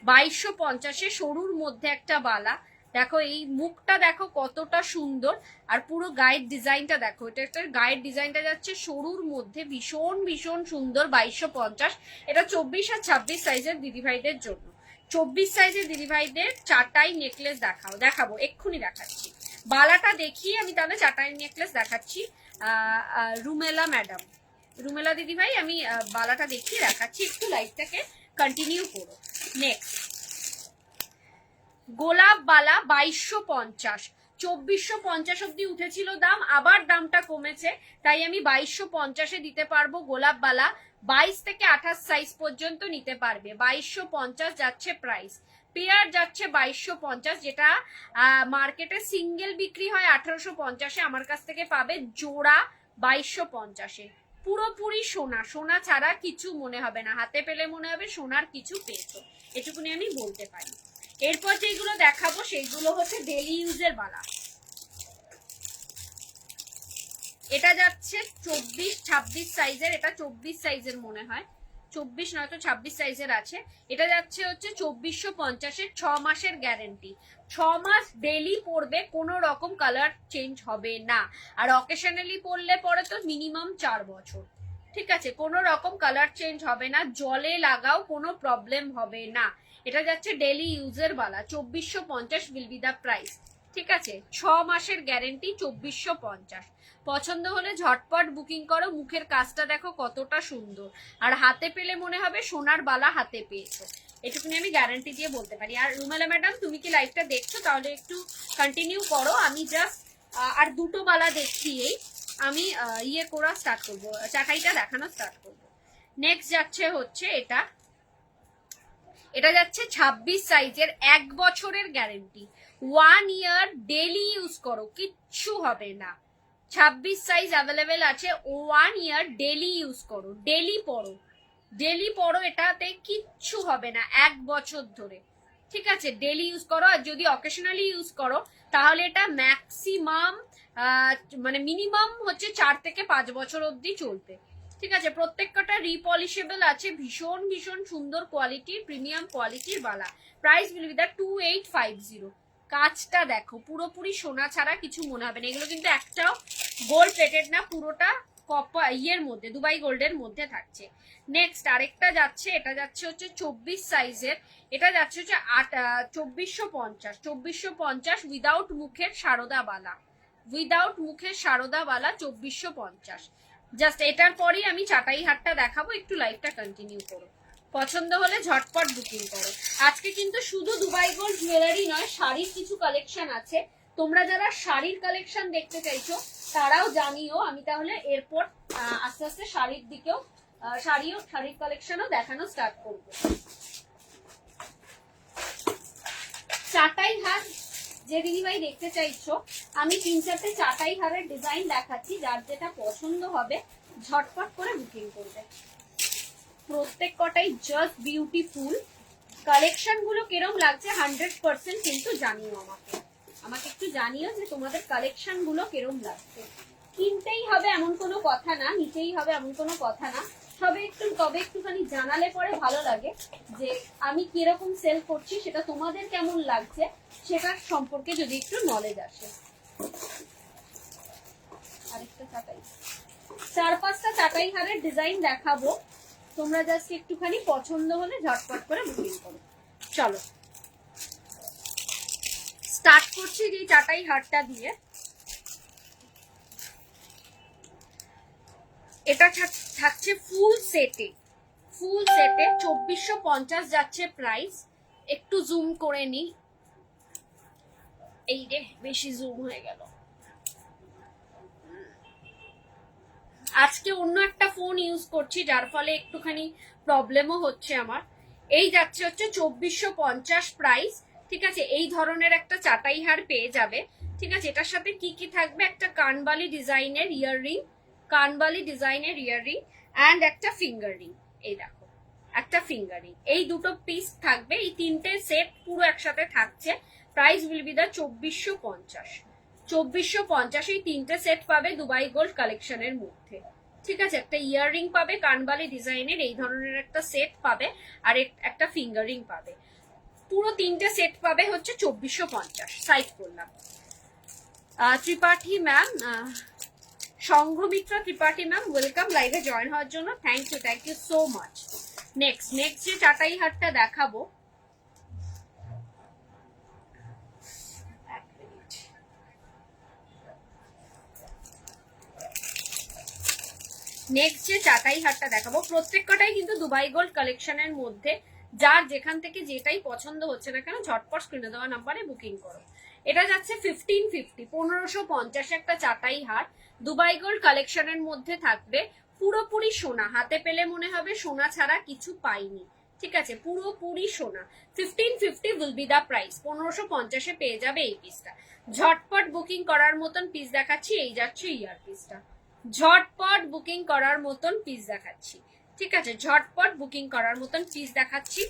2250-এ সরুর মধ্যে একটা বালা দেখো এই মুখটা দেখো কতটা সুন্দর, আর পুরো গায়ের ডিজাইনটা দেখো, এটা একটা গায়ের ডিজাইনটা যাচ্ছে সরুর মধ্যে, ভীষণ ভীষণ সুন্দর। 2250। এটা 24 আর 26 সাইজের দিদিভাইদের জন্য। 24 সাইজের দিদিভাইদের চাটাই নেকলেস দেখাবো, এক্ষুনি দেখাচ্ছি। বালাটা দেখিয়ে আমি তাহলে চাটাই নেকলেস দেখাচ্ছি। রুমেলা ম্যাডাম, রুমেলা দিদিভাই, আমি বালাটা দেখিয়ে দেখাচ্ছি, একটু লাইভটাকে কন্টিনিউ করো। নেক্সট গোলাপ বালা 2250। 2450 অব্দি উঠেছিল দাম, আবার দামটা কমেছে, তাই আমি 2250-এ দিতে পারবো। গোলাপ বালা 22 থেকে 28 সাইজ পর্যন্ত নিতে পারবে। 2250 যাচ্ছে প্রাইস। পেয়ার যাচ্ছে 2250, যেটা মার্কেটে সিঙ্গেল বিক্রি হয় 1850-এ, আমার কাছ থেকে পাবে জোড়া 2250-এ। পুরোপুরি সোনা, সোনা ছাড়া কিছু মনে হবে না, হাতে পেলে মনে হবে সোনার কিছু পেয়েছো, এটুকুনি আমি বলতে পারি। এরপর যেগুলো দেখাবো সেইগুলো হচ্ছে ডেলি ইউজের বালা। এটা যাচ্ছে 24-26 সাইজের, এটা 24 সাইজের মনে হয়, 24 নয়তো 26 সাইজের আছে। এটা যাচ্ছে হচ্ছে 2450-এর, 6 মাসের গ্যারেন্টি। 6 মাস ডেলি পরবে, কোনো রকম কালার চেঞ্জ হবে না। আর অকেশনালি পরলে পরে তো মিনিমাম 4 বছর। ঠিক আছে, কোনো রকম কালার চেঞ্জ হবে না, জলে লাগাও কোনো প্রবলেম হবে না। এটা যাচ্ছে ডেলি ইউজের বালা, 2450 উইল বি দা প্রাইস। ঠিক আছে, 6 মাসের গ্যারেন্টি, 2450। পছন্দ হলে ঝটপট বুকিং করো। মুখের কাজটা দেখো কতটা সুন্দর, আর হাতে পেলে মনে হবে সোনার বালা হাতে পেয়েছো, এটুকুনি আমি গ্যারান্টি দিয়ে বলতে পারি। আর রুমেলা ম্যাডাম, তুমি কি লাইভটা দেখছো? তাহলে একটু কন্টিনিউ করো। আমি জাস্ট আর দুটো বালা দেখিয়েই আমি ইয়ে করা স্টার্ট করবো, চাটাইটা দেখানো স্টার্ট করবো। নেক্সট যাচ্ছে হচ্ছে এটা, এটা যাচ্ছে 26 সাইজের, 1 বছরের গ্যারেন্টি, 1 ইয়ার ডেলি ইউজ করো, কিচ্ছু হবে না। 26 সাইজ অ্যাভেলেবেল আছে, 1 ইয়ার ডেলি ইউজ করো, ডেলি পরো, এটাতে কিচ্ছু হবে না 1 বছর ধরে। ঠিক আছে, ডেলি ইউজ করো। আর যদি অকেশনালি ইউজ করো তাহলে এটা ম্যাক্সিমাম মানে মিনিমাম হচ্ছে 4 থেকে 5 বছর অবধি চলবে। ঠিক আছে, প্রত্যেকটা রিপলিশেবল আছে, ভীষণ ভীষণ সুন্দর কোয়ালিটির, প্রিমিয়াম কোয়ালিটির বালা। প্রাইস উইল বি দা 2850। কাজটা দেখো, পুরোপুরি সোনা ছাড়া কিছু মনে হবে না। এগুলো কিন্তু একটাও গোল্ড প্লেটেড না, পুরোটা কপার ইয়ের মধ্যে, দুবাই গোল্ডের মধ্যে থাকছে। নেক্সট আরেকটা যাচ্ছে, এটা যাচ্ছে হচ্ছে 24 সাইজের, এটা যাচ্ছে হচ্ছে 2450। 2450 উইদাউট মুখের সারদা বালা, উইদাউট মুখের সারদা বালা 2450। জাস্ট এটার পরেই আমি চাটাই হাটটা দেখাবো, একটু লাইভটা কন্টিনিউ করো। পছন্দ হলে ঝটপট বুকিং করো। আজকে কিন্তু শুধু দুবাই গোল্ড জুয়েলারি নয়, শাড়ির কিছু কালেকশন আছে। তোমরা যারা শাড়ির কালেকশন দেখতে চাইছো তারাও জানিও, আমি তাহলে এরপর আস্তে আস্তে শাড়ির দিকেও শাড়ির কালেকশনও দেখানো স্টার্ট করবো। চাটাই হার যে দিদিভাই দেখতে চাইছো, আমি 3-4টে চাটাই হারের ডিজাইন দেখাচ্ছি, যার যেটা পছন্দ হবে ঝটপট করে বুকিং করবে। প্রত্যেক কটাই জাস্ট বিউটিফুল। কালেকশন গুলো কিরম লাগছে 100% কিন্তু জানিও, আমাকে একটু জানিও যে তোমাদের কালেকশন গুলো কিরম লাগছে। কিনতেই হবে এমন কোনো কথা না, নিতেই হবে এমন কোনো কথা না, তবে একটুখানি জানালে পরে ভালো লাগে যে আমি কিরকম সেল করছি, সেটা তোমাদের কেমন লাগছে সেটার সম্পর্কে যদি একটু নলেজ আসে। আরেকটা চাটাই, 4-5টা চাটাই হারের ডিজাইন দেখাবো, তোমরা জাস্ট একটুখানি পছন্দ হলে ঝটপট করে বুকিং করো। চলো স্টার্ট করছি যে চাটাই হারটা দিয়ে। এটা থাকছে ফুল সেটে, 2450 যাচ্ছে প্রাইস। একটু জুম করে নি, এই রে বেশি জুম হয়ে গেল। আজকে অন্য একটা ফোন ইউজ করছি, যার ফলে একটুখানি প্রবলেমও হচ্ছে আমার। এই যাচ্ছে হচ্ছে 2450 প্রাইস। ঠিক আছে, এই ধরনের একটা চাটাই হার পেয়ে যাবে। ঠিক আছে, এটার সাথে কি কি থাকবে, একটা কানবালি ডিজাইনের ইয়াররিং, অ্যান্ড একটা ফিঙ্গার রিং। এই দেখো একটা ফিঙ্গার রিং, এই দুটো পিস থাকবে, এই 3টে সেট পুরো একসাথে থাকছে। Price will be the 2450। 2450 এই 3টে সেট পাবে দুবাই গোল্ড কালেকশনের মধ্যে। ঠিক আছে, একটা ইয়াররিং পাবে কানবালি ডিজাইনের, এই ধরনের একটা সেট পাবে, আর একটা ফিঙ্গার রিং পাবে। পুরো 3টে সেট পাবে হচ্ছে 2450। সাইড করলাম। Tripathi ma'am, Sanghamitra Tripathi ma'am, welcome লাইভে জয়েন হওয়ার জন্য। Thank you so much. Next যে চাটাই হারটা দেখাবো, প্রত্যেক কটাই কিন্তু দুবাই গোল্ড কালেকশনের মধ্যে। যার যেখান থেকে যেটাই পছন্দ হচ্ছে না কেন ঝটপট স্ক্রিনে দেওয়া নাম্বারে বুকিং করো। এটা যাচ্ছে 1550, 1550 একটা চাটাই হার দুবাই গোল্ড কালেকশনের মধ্যে থাকবে। পুরোপুরি সোনা, হাতে পেলে মনে হবে সোনা ছাড়া কিছু পাইনি। ঠিক আছে, পুরোপুরি সোনা। 1550 উইল বি দা প্রাইস। 1550-এ পেয়ে যাবে এই পিসটা। ঝটপট বুকিং করার মতন পিস দেখাচ্ছি। এই যাচ্ছে ইয়ার পিসটা। ঝটপট বুকিং করার মতন পিস দেখাচ্ছি। ঠিক আছে, ঝটপট বুকিং করার মতন পিস দেখাচ্ছি।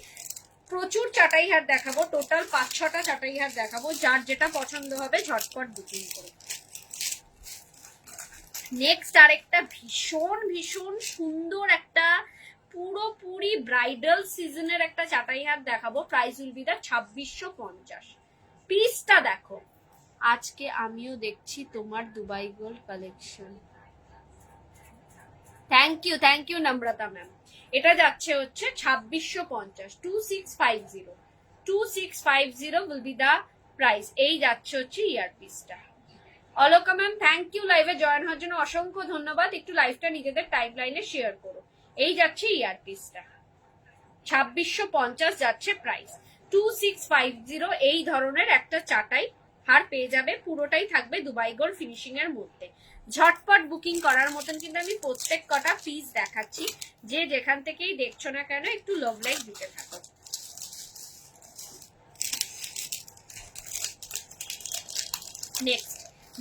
প্রচুর চাটাই হার দেখাবো, টোটাল 5-6টা চাটাই হার দেখাবো। যার যেটা পছন্দ হবে ঝটপট বুকিং করো। নেক্সট আরেকটা ভীষণ ভীষণ সুন্দর একটা পুরোপুরি ব্রাইডাল সিজনের একটা চাটাই হার দেখাবো। Price will be the 2650। পিসটা দেখো। আজকে আমিও দেখছি তোমার Dubai gold collection. Thank you Namrata ma'am. এটা যাচ্ছে হচ্ছে 2650, 2650 উইল বি দা প্রাইস। এই যাচ্ছে হচ্ছে ইয়ার পিসটা। অলকা ম্যাম, থ্যাংক ইউ লাইভে জয়েন হওয়ার জন্য, অসংখ্য ধন্যবাদ। একটু লাইভটা নিজেদের টাইম লাইনে শেয়ার করো। এই যাচ্ছে ইয়ার পিসটা, 2650 যাচ্ছে প্রাইস। 2650 এই ধরনের একটা চাটাই হার পেয়ে যাবে। পুরোটাই থাকবে দুবাই গোল্ড ফিনিশিং এর মধ্যে। ঝটপট বুকিং করার মতন কিন্তু আমি প্রত্যেক কটা পিস দেখাচ্ছি। যে যেখান থেকেই দেখছো না কেন একটু লাভ লাইক দিতে থাকো।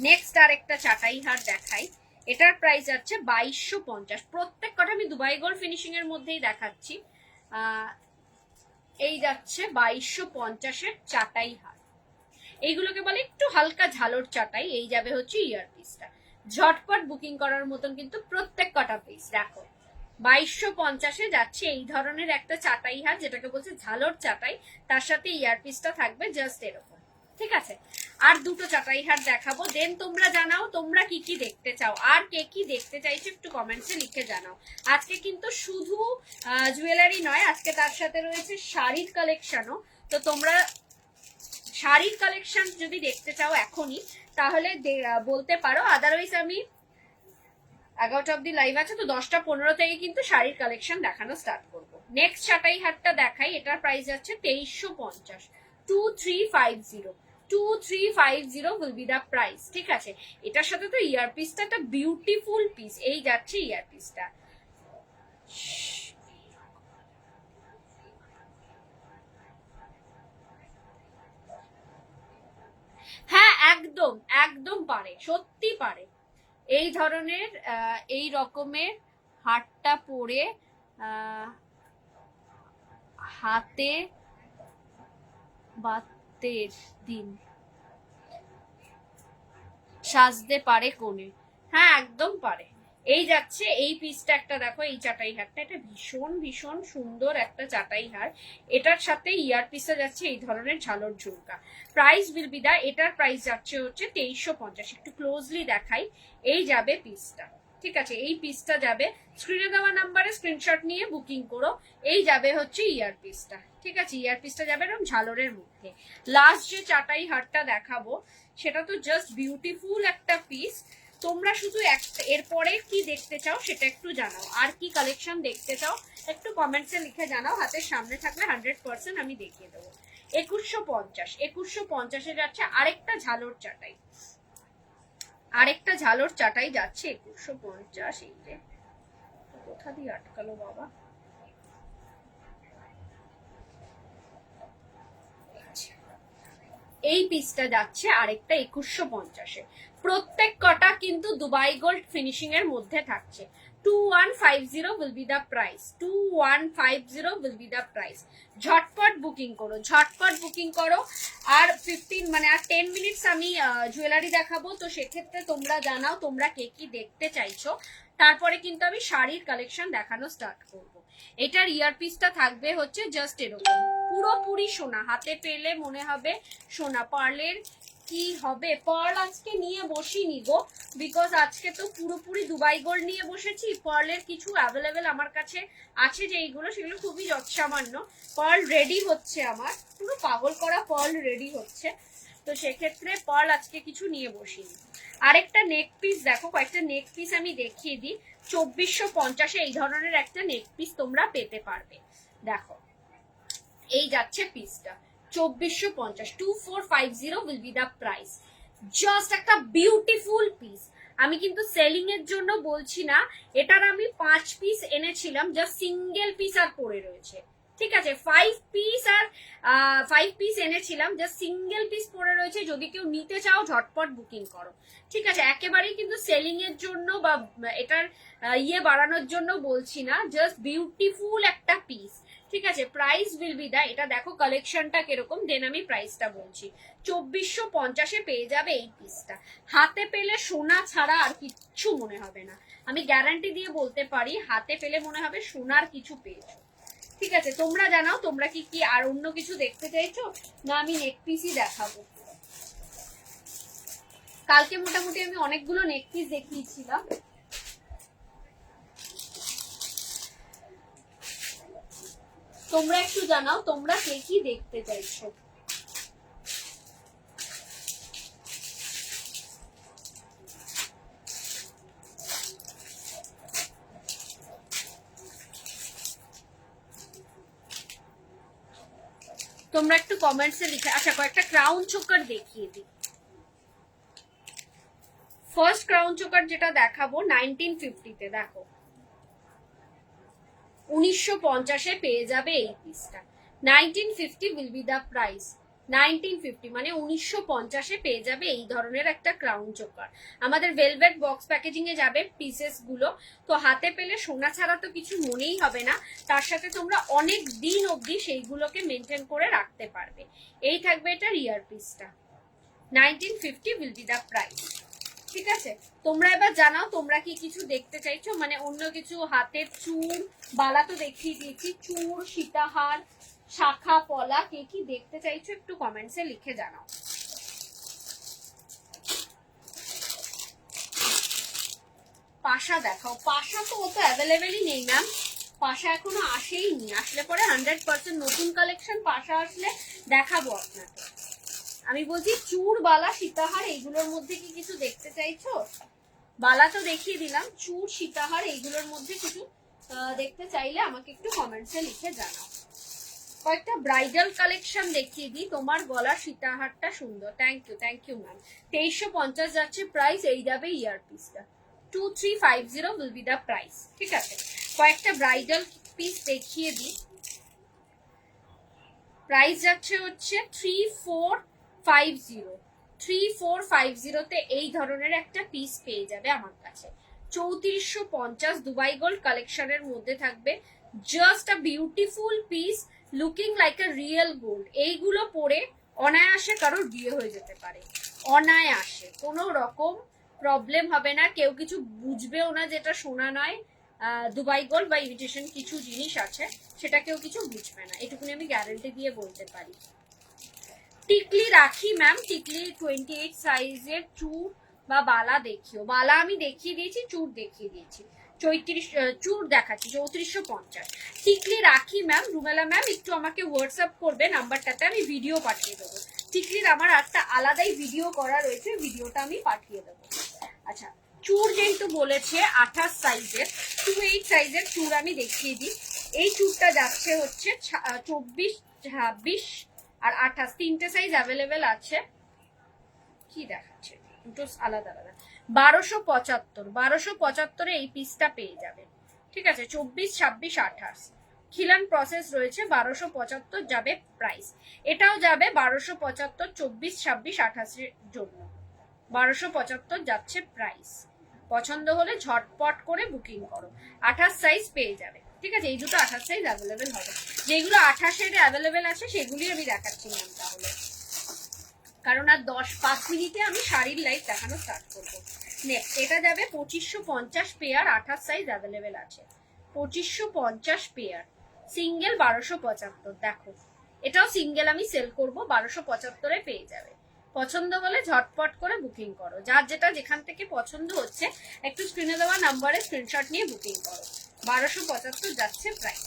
নেক্সট আরেকটা চাটাই হার দেখাই। এটার প্রাইস যাচ্ছে 2250। প্রত্যেক কটা আমি দুবাই গোল্ড ফিনিশিং এর মধ্যেই দেখাচ্ছি। এই যাচ্ছে 2250-এর চাটাই হার। এইগুলোকে বলে একটু হালকা ঝালর চাটাই। এই যাবে হচ্ছে ইয়ার পিসটা। ঝটপট বুকিং করার মতন কিন্তু প্রত্যেক কটা পিস দেখো। 2250-এ যাচ্ছে এই ধরনের একটা চাটাই হার, যেটাকে বলছে ঝালর চাটাই। তার সাথে ইয়ার পিসটা থাকবে জাস্ট এরকম। ঠিক আছে, আর দুটো চাটাই হার দেখাবো। দেন তোমরা জানাও তোমরা কি কি দেখতে চাও, আর কে কি দেখতে চাইছো একটু কমেন্টসে লিখে জানাও। আজকে কিন্তু শুধু জুয়েলারি নয়, আজকে তার সাথে রয়েছে শাড়ির কালেকশনও। তো তোমরা শাড়ির কালেকশন যদি দেখতে চাও এখনই, তাহলে বলতে পারো। আদারওয়াইজ আমি 11টা অব্দি লাইভ আছে, তো 10টা 15 থেকে কিন্তু শাড়ির কালেকশন দেখানো স্টার্ট করবো। নেক্সট চাটাই হারটা দেখাই। এটার প্রাইস যাচ্ছে 2350, 2350 উইল বি দা প্রাইস। ঠিক আছে, এটার সাথে তো ইয়ার পিসটা একটা বিউটিফুল পিস। এই যাচ্ছে ইয়ার পিসটা। হ্যাঁ, একদম একদম পারে, সত্যি পারে। এই ধরনের এই রকমের হারটা পরে হাতে বাতের দিন সাজতে পারে কোণে। হ্যাঁ, একদম পারে। এই যাচ্ছে এই পিসটা একটা দেখো। এই চাটাই হারটা, এটা ভীষণ ভীষণ সুন্দর একটা চাটাই হার। এটার সাথে ইয়ার পিসটা যাচ্ছে এই ধরনের ঝালর ঝুমকা। প্রাইস উইল বি দা, এটার প্রাইস যাচ্ছে হচ্ছে 2350। একটু ক্লোজলি দেখাই। এই যাবে পিসটা। ঠিক আছে, এই পিসটা যাবে। স্ক্রিনে দেওয়া নাম্বারে স্ক্রিনশট নিয়ে বুকিং করো। এই যাবে হচ্ছে ইয়ার পিসটা। ঠিক আছে, ইয়ার পিসটা যাবে এরকম ঝালরের মধ্যে। লাস্ট যে চাটাই হারটা দেখাবো সেটা তো জাস্ট বিউটিফুল একটা পিস। তোমরা শুধু এরপরে কি দেখতে চাও সেটা একটু জানাও। আর কি কালেকশন দেখতে চাও একটু কমেন্টসে লিখে জানাও। হাতের সামনে থাকলে 100% আমি দেখিয়ে দেবো। 2150-এ যাচ্ছে আরেকটা ঝালর চাটাই। যাচ্ছে 2150। এই যে কোথা দিয়ে আটকালো বাবা। এই পিসটা যাচ্ছে আরেকটা 2150-এ। প্রত্যেক কটা কিন্তু দুবাই গোল্ড ফিনিশিং এর মধ্যে থাকছে। 2150 will be the price, 2150 will be the price। ঝটপট বুকিং করো। আর 10 মিনিটস আমি জুয়েলারি দেখাবো। তো সেক্ষেত্রে তোমরা জানাও তোমরা কে কি দেখতে চাইছো। তারপরে কিন্তু আমি শাড়ির কালেকশন দেখানো স্টার্ট করব। এটার ইয়ার পিসটা থাকবে হচ্ছে জাস্ট এরকম, পুরোপুরি সোনা, হাতে পেলে মনে হবে সোনা। পার্লের কি হবে, পার্ল আজকে নিয়ে বসিনি গো, বিকজ আজকে তো পুরোপুরি দুবাই গোল্ড নিয়ে বসেছি। পার্লের কিছু অ্যাভেলেবেল আমার কাছে আছে যেইগুলো, সেগুলো খুবই যৎসামান্য। পার্ল রেডি হচ্ছে, আমার পুরো পাগল করা পার্ল রেডি হচ্ছে, তো সেক্ষেত্রে পার্ল আজকে কিছু নিয়ে বসিনি। আরেকটা নেক পিস দেখো, কয়েকটা নেক পিস আমি দেখিয়ে দিই। 2450 এই ধরনের একটা নেক পিস তোমরা পেতে পারবে। দেখো এই যাচ্ছে পিসটা 2450, 2450 will be the price. Just একটা বিউটিফুল পিস। আমি কিন্তু সেলিং এর জন্য বলছি না, এটার আমি 5 পিস এনেছিলাম, জাস্ট সিঙ্গেল পিস আর পড়ে রয়েছে, ঠিক আছে। 5 পিস এনেছিলাম, জাস্ট সিঙ্গেল পিস পড়ে রয়েছে। যদি কেউ নিতে চাও ঝটপট বুকিং করো, ঠিক আছে। একেবারেই কিন্তু সেলিং এর জন্য বা এটার ইয়ে বাড়ানোর জন্য বলছি না, জাস্ট বিউটিফুল একটা পিস, ঠিক আছে। প্রাইস উইল বি দা, এটা দেখো কালেকশনটা কিরকম, দেন আমি প্রাইসটা বলছি। 2450 পেয়ে যাবে এই পিসটা। হাতে পেলে সোনা ছাড়া আর কিচ্ছু মনে হবে না, আমি গ্যারান্টি দিয়ে বলতে পারি। হাতে পেলে মনে হবে সোনার কিছু পেয়েছো, ঠিক আছে। তোমরা জানাও তোমরা কি কি আর অন্য কিছু দেখতে চাইছো, না আমি নেক পিসই দেখাবো। কালকে মোটামুটি আমি অনেকগুলো নেক পিস দেখিয়েছিলাম। তোমরা একটু জানাও তোমরা কে কি দেখতে চাইছো। তোমরা একটু কমেন্টসে লিখে। আচ্ছা কয়েকটা ক্রাউন চোকার দেখিয়ে দিই। ফার্স্ট ক্রাউন চোকার যেটা দেখাবো 1950-তে, দেখো 1950 পেয়ে যাবে এই পিসটা। 1950 উইল বি দা প্রাইস। 1950 মানে 1950 পেয়ে যাবে এই ধরনের একটা ক্রাউন চোকার। আমাদের ভেলভেট বক্স প্যাকেজিং এ যাবে পিসেস গুলো, তো হাতে পেলে সোনা ছাড়া তো কিছু মনেই হবে না। তার সাথে তোমরা অনেক দিন অবধি সেইগুলোকে মেনটেন করে রাখতে পারবে। এই থাকবে এটার ইয়ার পিসটা। 1950 উইল বি দা প্রাইস, ঠিক আছে। তোমরা এবার জানাও তোমরা কি কিছু দেখতে চাইছো, মানে অন্য কিছু। হাতের চূড় বালা তো দেখিয়ে দিয়েছি, চূড় সীতাহার শাখা পলা কে কি দেখতে চাইছো একটু কমেন্টসে লিখে জানাও। পাশা দেখাও। পাশা তো অত অ্যাভেলেবেলই নেই ম্যাম, পাশা এখনো আসেইনি। আসলে পরে 100% নতুন কালেকশন পাশা আসলে দেখাবো আপনাকে। আমি বলছি চূড় বালা সীতাহার এইগুলোর মধ্যে কি কিছু দেখতে চাইছো। বালা তো দেখিয়ে দিলাম, চূড় সীতাহার এইগুলোর মধ্যে কিছু দেখতে চাইলে আমাকে একটু কমেন্টসে লিখে জানাও। কয়েকটা ব্রাইডাল কালেকশন দেখিয়ে দিই। তোমার গলার সীতাহারটা সুন্দর, থ্যাংক ইউ ম্যাম। 2350 যাচ্ছে প্রাইস, এই যাবে ইয়ার পিসটা। 2350 উইল বি দা প্রাইস, ঠিক আছে। কয়েকটা ব্রাইডাল পিস দেখিয়ে দিই। প্রাইস যাচ্ছে হচ্ছে 3450। 3450-তে এই ধরনের একটা পিস পেয়ে যাবে আমার কাছে। 3450 দুবাই গোল্ড কালেকশনের মধ্যে থাকবে। Just a beautiful piece, looking like a real gold. এইগুলো পরে অনায়াসে কারোর বিয়ে হয়ে যেতে পারে, অনায়াসে, কোনো রকম প্রবলেম হবে না। কেউ কিছু বুঝবেও না যেটা সোনা নয়, দুবাই গোল্ড বা ইমিটেশন কিছু জিনিস আছে, সেটা কেউ কিছু বুঝবে না, এটুকুনি আমি গ্যারান্টি দিয়ে বলতে পারি। টিকলি রাখি ম্যাম, টিকলি 28 সাইজের চূড় বা বালা দেখিও। বালা আমি দেখিয়ে দিয়েছি, চূড় দেখিয়ে দিয়েছি। 34 চূড় দেখাচ্ছি 3450। টিকলি রাখি ম্যাম, রুমেলা ম্যাম একটু আমাকে হোয়াটসঅ্যাপ করবে নাম্বারটাতে, আমি ভিডিও পাঠিয়ে দেবো। টিকলির আমার একটা আলাদাই ভিডিও করা রয়েছে, ভিডিওটা আমি পাঠিয়ে দেবো। আচ্ছা চূড় যেহেতু বলেছে 28 সাইজের, 28 সাইজের চূড় আমি দেখিয়ে দিই। এই চূড়টা যাচ্ছে হচ্ছে 24, 26 আর 28, তিনটে সাইজ অ্যাভেলেবেল আছে। কি দেখাচ্ছে দুটো আলাদা আলাদা। 1275 এই পিসটা পেয়ে যাবে, ঠিক আছে। 24, 26, 28 খিলান প্রসেস রয়েছে। 1275 যাবে প্রাইস। এটাও যাবে 1275, 24, 26, 28 জন্য 1275 যাচ্ছে প্রাইস। পছন্দ হলে ঝটপট করে বুকিং করো। 28 সাইজ পেয়ে যাবে, ঠিক আছে। এই দুটো 28 সাইজ অ্যাভেলেবেল হবে। যেগুলো 28-এর অ্যাভেলেবেল আছে সেগুলি আমি দেখাচ্ছি ম্যাম তাহলে, কারণ আর 5 মিনিটে আমি শাড়ির লাইভ দেখানো স্টার্ট করবো। নেক্সট এটা যাবে 2550 পেয়ার, 28 সাইজ অ্যাভেলেবেল আছে। 2550 পেয়ার, সিঙ্গেল 1275। দেখো এটাও সিঙ্গেল আমি সেল করব 1275 পেয়ে যাবে। পছন্দ হলে ঝটপট করে বুকিং করো, যার যেটা যেখান থেকে পছন্দ হচ্ছে একটু স্ক্রিনে দেওয়া নাম্বারে স্ক্রিনশট নিয়ে বুকিং করো। 1275 যাচ্ছে প্রাইস।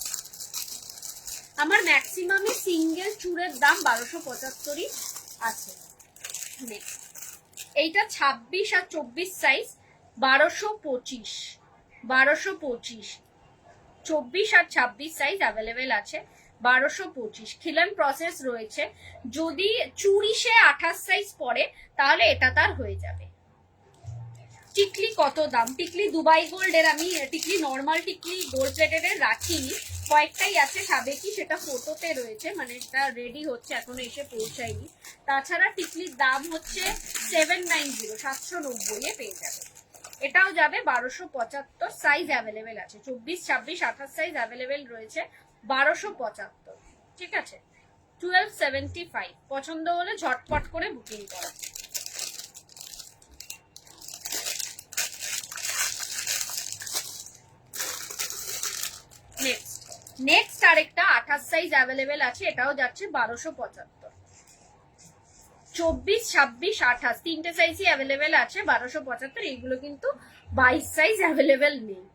আমার ম্যাক্সিমামই সিঙ্গেল চুড়ের দাম 1275ই আছে। নেক্সট এইটা 26 আর 24 সাইজ 1225, 24 আর 26 সাইজ অ্যাভেলেবেল আছে 1225। খিলান প্রসেস রয়েছে, যদি চুড়িশে 28 সাইজ পরে তাহলে এটা তার হয়ে যাবে। টিকলি কত দাম? টিকলি দুবাই গোল্ডের, আমি টিকলি নর্মাল টিকলি গোল্ড প্লেটেড রাখিনি, কয়েকটাই আছে সাবেকি, সেটা ফটোতে রয়েছে, মানে এটা রেডি হচ্ছে, এখনো এসে পৌঁছায়নি। তাছাড়া টিকলির দাম হচ্ছে 790, 790 পেয়ে যাবে। এটাও যাবে 1275, সাইজ অ্যাভেলেবেল আছে 24, 26, 28 সাইজ অ্যাভেলেবেল রয়েছে 1275। ঠিক আছে, 1275। পছন্দ হলে ঝটপট করে বুকিং করো। নেক্সট আরেকটা 28 সাইজ অ্যাভেলেবেল আছে, এটাও যাচ্ছে 1275। 24, 26, 28 তিনটে সাইজই অ্যাভেলেবেল আছে 1275। এইগুলো কিন্তু 22 সাইজ অ্যাভেলেবেল নেই।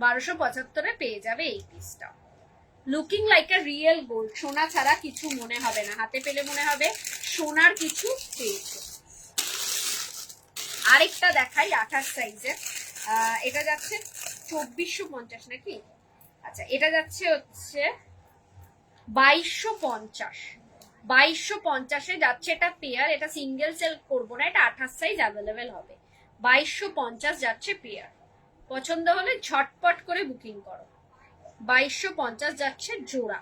1275 পেয়ে যাবে এই পিসটা। Looking like a real gold, সোনা ছাড়া কিছু মনে হবে না, হাতে পেলে মনে হবে সোনার কিছু পেয়েছে। আরেকটা দেখাই 28 সাইজের, এটা যাচ্ছে 2450 নাকি? আচ্ছা, এটা যাচ্ছে হচ্ছে 2250, 2250 যাচ্ছে। এটা পেয়ার, এটা সিঙ্গেল সেল করবো না, এটা 28 সাইজ অ্যাভেলেবেল হবে। 2250 যাচ্ছে পেয়ার। পছন্দ হলে ঝটপট করে বুকিং করো। 2250 যাচ্ছে জোড়া।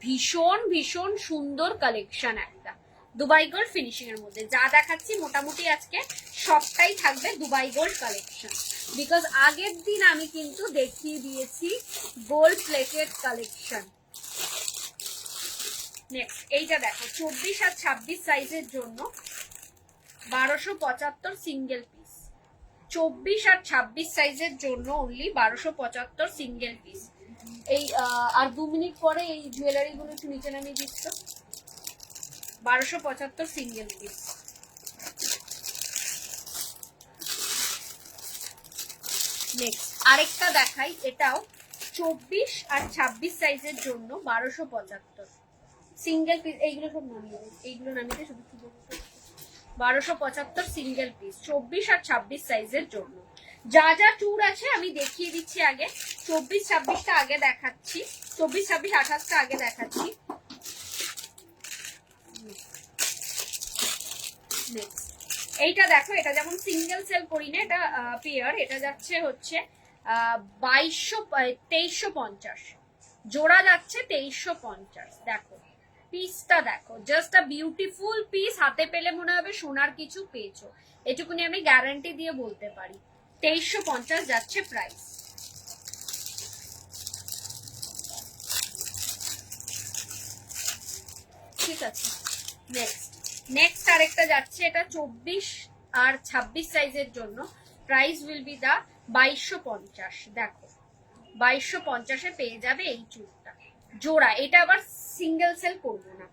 ভীষণ ভীষণ সুন্দর কালেকশন একটা, দুবাই গোল্ড ফিনিশিং এর মধ্যে। যা দেখাচ্ছি মোটামুটি আজকে সবটাই থাকবে দুবাই গোল্ড কালেকশন, বিকজ আগের দিন আমি কিন্তু দেখিয়ে দিয়েছি গোল্ড প্লেটেড কালেকশন। নেক্সট এইটা দেখো, 24 আর 26 সাইজের জন্য 1275 সিঙ্গেল পিস। 24 আর 26 সাইজের জন্য অনলি 1275 সিঙ্গেল পিস। এই আর 2 মিনিট পরে এই জুয়েলারি গুলো একটু নিচে নামিয়ে দিচ্ছ। 1275 সিঙ্গেল পিস। নেক্সট আরেকটা দেখাই, এটাও 24 আর 26 সাইজের জন্য 1275 সিঙ্গেল পিস। এইগুলো সব নামিয়ে, এইগুলো নামিয়ে শুধু 1275 সিঙ্গেল পিস 24 আর 26 সাইজের জন্য। যা যা চূড় আছে আমি দেখিয়ে দিচ্ছি আগে। 24, 26টা আগে দেখাচ্ছি, 24, 26, 28টা আগে দেখাচ্ছি। এইটা দেখো, এটা যেমন সিঙ্গেল সেল করি না, এটা পেয়ার, এটা যাচ্ছে হচ্ছে 2350, জোড়া যাচ্ছে 2350। দেখো পিসটা দেখো, জাস্ট আ বিউটিফুল পিস, হাতে পেলে মনে হবে সোনার কিছু পেয়েছো, এটুকুনি আমি গ্যারান্টি দিয়ে বলতে পারি। 2350 যাচ্ছে প্রাইস। ঠিক আছে, নেক্সট আরেকটা যাচ্ছে, এটা 24 আর 26 সাইজের জন্য, প্রাইস উইল বি দা 2250। দেখো 2250-এ পেয়ে যাবে এই চুড়টা জোড়া। এটা আবার সিঙ্গেল সেল করবো না,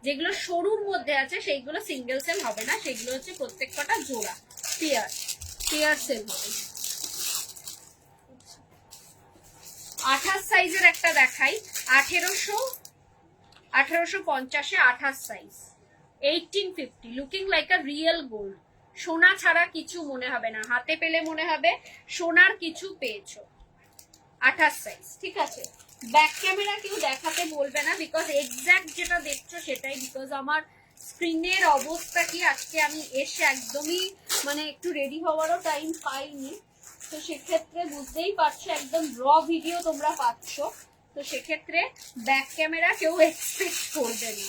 যেগুলো সরুর মধ্যে আছে সেইগুলো সিঙ্গেল সেল হবে না, সেগুলো হচ্ছে প্রত্যেক কটা জোড়া পেয়ার সেল হবে। 28 সাইজের একটা দেখাই, 1850-এ 28 size 1850, looking like a real gold. সোনা ছাড়া কিছু মনে হবে না, হাতে পেলে মনে হবে সোনার কিছু পেয়েছো। 28 সাইজ। ঠিক আছে, ব্যাক ক্যামেরা কেউ দেখাতে বলবে না, বিকজ এক্স্যাক্ট যেটা দেখছো সেটাই, বিকজ আমার স্ক্রিনের অবস্থা কি, আজকে আমি এসে একদমই মানে একটু রেডি হওয়ারও টাইম পাইনি, তো সেক্ষেত্রে বুঝতেই পারছো একদম র ভিডিও তোমরা পাচ্ছ, তো সেক্ষেত্রে ব্যাক ক্যামেরা কেউ এক্সপেক্ট করবে না।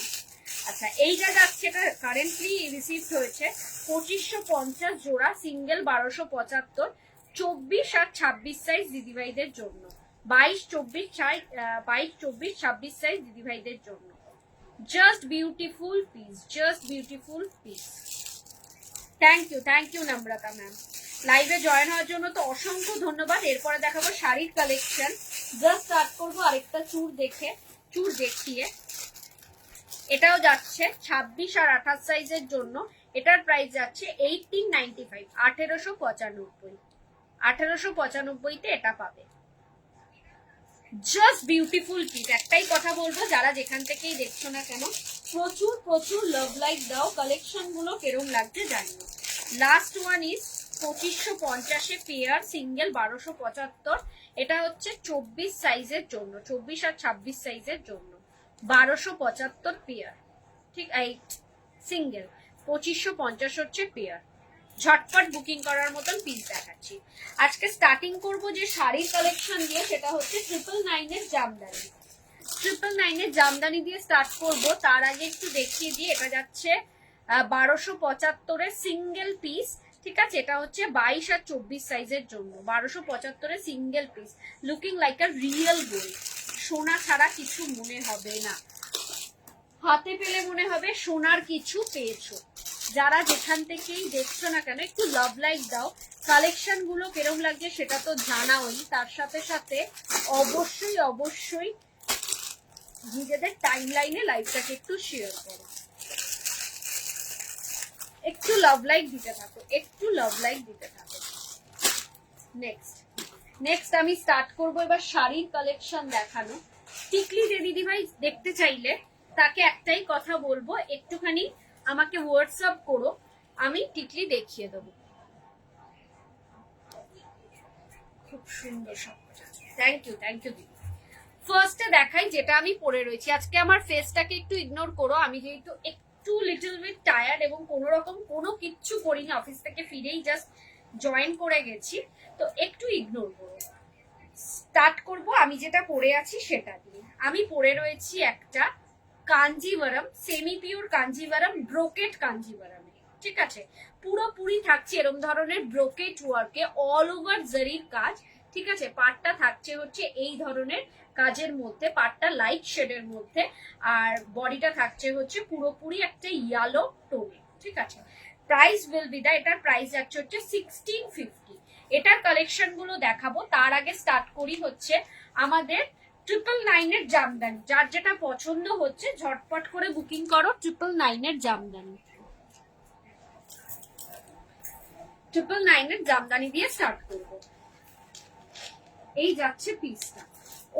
আচ্ছা, এইটা যাচ্ছে, এটা কারেন্টলি রিসিভ হয়েছে 2550 জোড়া, সিঙ্গেল 1275, 24 আর 26 সাইজ দিদিভাইদের জন্য। 22, 24, 26 সাইজ দিদিভাইদের জন্য। Just beautiful piece. Thank you Namrata ma'am. লাইভে জয়েন হওয়ার জন্য তো অসংখ্য ধন্যবাদ। এরপরে দেখাবো শাড়ির কালেকশন। জাস্ট স্টার্ট করবো আরেকটা চূড় দেখিয়ে। এটাও যাচ্ছে 26 আর 28 সাইজের জন্য। এটার প্রাইস যাচ্ছে 1895, 1895। 1895-তে এটা পাবে। Just beautiful piece. একটাই কথা বলবো, যারা যেখান থেকেই দেখছো না কেন, প্রচুর প্রচুর লাভ লাইক দাও, কালেকশন গুলো কেরম লাগছে জানিও। লাস্ট ওয়ান ইজ 2550-এ পেয়ার সিঙ্গেল 1275। এটা হচ্ছে 24 সাইজের জন্য, 24 আর 26 সাইজের জন্য 1275 পেয়ার। ঠিক, এই সিঙ্গেল 2550 হচ্ছে পেয়ার। ঝটপট বুকিং করার মতন পিস দেখাচ্ছি। আজকে স্টার্টিং করব যে শাড়ির কালেকশন দিয়ে, সেটা হচ্ছে 999-এর জামদানি। 999-এর জামদানি দিয়ে স্টার্ট করব। তার আগে একটু দেখিয়ে দিই, এটা যাচ্ছে 1275-এর সিঙ্গেল পিস। ঠিক আছে, এটা হচ্ছে 22 আর 24 সাইজের জন্য 1275-এর single piece. Looking like a real gold. সোনা ছাড়া কিছু মনে হবে না, হাতে পেলে মনে হবে সোনার কিছু পেয়েছো। যারা যেখান থেকেই দেখছো না কেন, একটু লাভ লাইক দাও। কালেকশন গুলো কেরম লাগছে সেটা তো জানাওই, তার সাথে সাথে অবশ্যই অবশ্যই নিজেদের টাইম লাইনে লাইভটাকে একটু শেয়ার করো, একটু লাভ লাইক দিতে থাকো, একটু লাভ লাইক দিতে থাকো। নেক্সট আমি স্টার্ট করবো এবার শাড়ির কালেকশন দেখানো। টিকলি যে দিদিভাই দেখতে চাইলে তাকে একটাই কথা বলবো, একটুখানি আমাকে হোয়াটসঅ্যাপ করো, আমি টিকলি দেখিয়ে দেবো। খুব সুন্দর সব। থ্যাংক ইউ দিদি। ফার্স্টে দেখাই যেটা আমি পরে রয়েছি। আজকে আমার ফেসটাকে একটু ইগনোর করো, আমি যেহেতু একটু লিটল বিট টায়ার্ড এবং কোনো রকম কোনো কিচ্ছু করিনি, অফিস থেকে ফিরেই জাস্ট জয়েন করে গেছি, তো একটু ইগনোর করো। স্টার্ট করব আমি যেটা পরে আছি সেটা দিয়ে। আমি পরে রয়েছি একটা Kanjivaram, semi pure Kanjivaram, brocade Kanjivaram. ঠিক আছে, পুরোপুরি থাকছে এরকম ধরনের ব্রোকেট ওয়ার্কে, অল ওভার জারির কাজ। ঠিক আছে, পাটটা থাকছে হচ্ছে এই ধরনের কাজের মধ্যে, পাটটা লাইট শেডের মধ্যে, আর বডিটা থাকছে হচ্ছে পুরোপুরি একটা ইয়েলো টোনে। ঠিক আছে, প্রাইস উইল বি দা, এটার প্রাইস যাচ্ছে হচ্ছে 1650। এটার কালেকশন গুলো দেখাবো, তার আগে স্টার্ট করি হচ্ছে আমাদের 999-এর জামদানি। যার যেটা পছন্দ হচ্ছে ঝটপট করে বুকিং করো 999-এর জামদানি। 999-এর জামদানি দিয়ে স্টার্ট করব। এই যাচ্ছে পিসটা,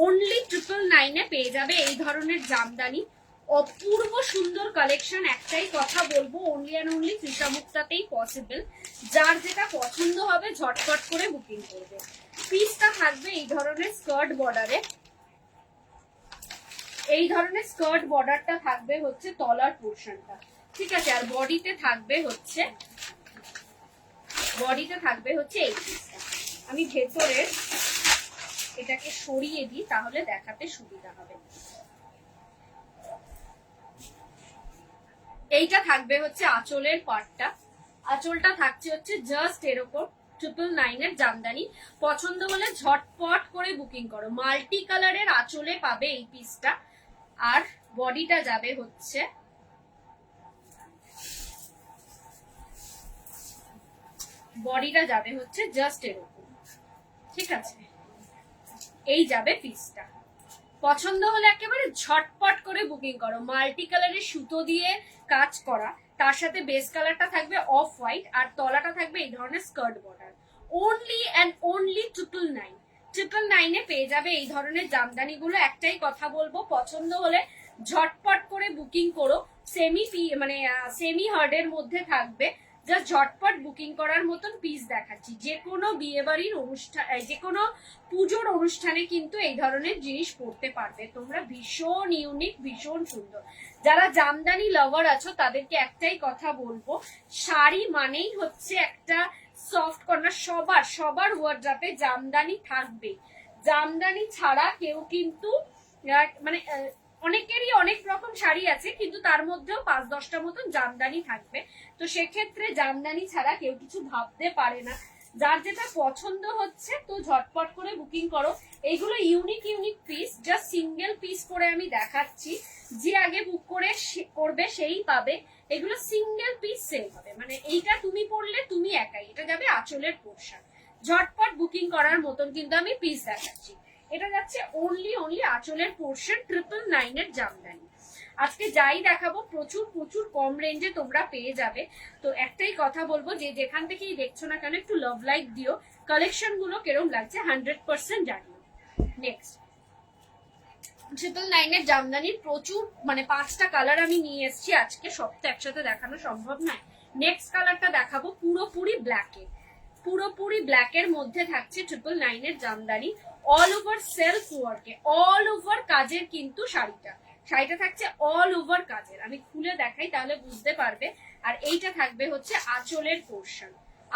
অনলি 999-এ পেয়ে যাবে এই ধরনের জামদানি। অপূর্ব সুন্দর কালেকশন। একটাই কথা বলবো, অনলি অ্যান্ড অনলি তৃষামুক্তাতেই পসিবল। যার যেটা পছন্দ হবে ঝটপট করে বুকিং করবে। পিসটা থাকবে এই ধরনের স্কার্ট বর্ডারে, এই ধরনের স্কার্ট বর্ডারটা থাকবে হচ্ছে তলার পোর্শনটা। ঠিক আছে, আর বডিতে থাকবে হচ্ছে এই পিসটা। আমি ভেতরে এটাকে সরিয়ে দিই, তাহলে দেখাতে সুবিধা হবে। এইটা থাকবে হচ্ছে আঁচলের পার্টটা। আঁচলটা থাকছে হচ্ছে জাস্ট এরকম 999-এর জামদানি। পছন্দ হলে ঝটপট করে বুকিং করো। মাল্টি কালারের আঁচলে পাবে এই পিসটা। আর বডিটা যাবে হচ্ছে জাস্ট এরকম। ঠিক আছে, এই যাবে পিসটা। পছন্দ হলে একেবারে ঝটপট করে বুকিং করো। মাল্টি কালারের সুতো দিয়ে কাজ করা, তার সাথে বেস কালারটা থাকবে অফ হোয়াইট, আর তলাটা থাকবে এই ধরনের skirt border. Only and only 999। 999-এ পেয়ে যাবে এই ধরনের জামদানি গুলো। একটাই কথা বলবো, পছন্দ হলে ঝটপট করে বুকিং করো। সেমি হার্ডের মধ্যে থাকবে, জাস্ট ঝটপট বুকিং করার মতন পিস দেখাচ্ছি। যে কোনো বিয়ে বাড়ির অনুষ্ঠান, যে কোনো পুজোর অনুষ্ঠানে কিন্তু এই ধরনের জিনিস পড়তে পারবে তোমরা। ভীষণ ইউনিক, ভীষণ সুন্দর। যারা জামদানি লাভার আছো তাদেরকে একটাই কথা বলবো, শাড়ি মানেই হচ্ছে একটা সফট কর্নার। সবার ওয়ার্ড্রপে জামদানি থাকবে। জামদানি ছাড়া কেউ কিন্তু মানে অনেকেরই অনেক রকম শাড়ি আছে, কিন্তু তার মধ্যেও 5-10টা মতন জামদানি থাকবে। তো সেক্ষেত্রে জামদানি ছাড়া কেউ কিছু ভাবতে পারে না। যার যেটা পছন্দ হচ্ছে তো ঝটপট করে বুকিং করো। এইগুলো unique piece, just single piece করে আমি দেখাচ্ছি। যে আগে বুক করবে সেই পাবে। এগুলো সিঙ্গেল পিস সেল হবে, মানে এইটা তুমি পড়লে তুমি একাই, এটা যাবে আঁচলের পোর্শন। ঝটপট বুকিং করার মতন কিন্তু আমি পিস দেখাচ্ছি। এটা যাচ্ছে অনলি আঁচলের পোর্শন 999-এর জামদানি। আজকে যাই দেখাবো প্রচুর প্রচুর কম রেঞ্জে তোমরা পেয়ে যাবে। তো একটাই কথা বলবো, যে যেখান থেকেই দেখছো না কেন একটু লাভ লাইক দিও, কালেকশন গুলো কিরম লাগছে 100% জানিও। নেক্সট 999 জামদানির প্রচুর মানে 5টা কালার আমি নিয়ে এসেছি আজকে, সব তো একসাথে দেখানো সম্ভব নয়। নেক্সট কালারটা দেখাবো পুরোপুরি ব্ল্যাকে, পুরোপুরি ব্ল্যাকের মধ্যে থাকছে 999 জামদানি, অল ওভার সেলফ ওয়ার্কে, অল ওভার কাজের কিন্তু শাড়িটা থাকছে অল ওভার কাজের। আমি খুলে দেখাই তাহলে বুঝতে পারবে। আর এইটা থাকবে হচ্ছে আঁচলের পোর্শন,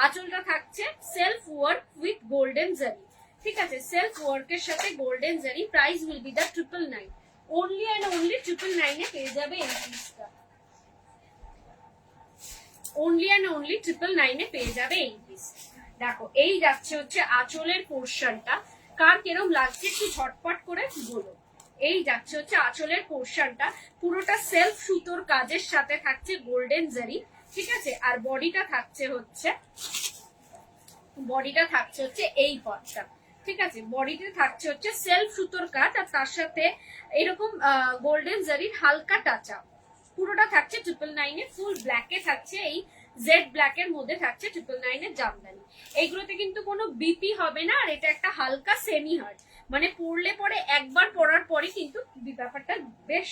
আঁচলটা থাকছে self work with golden zari, ঠিক আছে, সেলফ ওয়ার্কের সাথে golden zari. Price will be the 999, only and only 999 এ পেয়ে যাবে এই পিসটা, অনলি অ্যান্ড অনলি 999 এ পেয়ে যাবে এই পিস। দেখো এই যাচ্ছে হচ্ছে আঁচলের পোর্শনটা, কার কিরম লাগছে একটু ঝটপট করে বলো। এই যাচ্ছে হচ্ছে আঁচলের পোর্শনটা, পুরোটা সেলফ সুতোর কাজের সাথে থাকছে গোল্ডেন জারি, ঠিক আছে। আর বডিটা থাকছে হচ্ছে এই পার্টটা, ঠিক আছে, বডিতে থাকছে হচ্ছে সেলফ সুতোর কাজ আর তার সাথে এরকম গোল্ডেন জারির হালকা টাচ আপ। পুরোটা থাকছে 999 এ, ফুল ব্ল্যাকে থাকছে, এই জেড ব্ল্যাকের মধ্যে থাকছে 999 এর জামদানি। এইগুলোতে কিন্তু কোনো বিপি হবে না, আর এটা একটা হালকা সেমি হার্ড, মানে পরলে পরে একবার পরার পরে কিন্তু ব্যাপারটা বেশ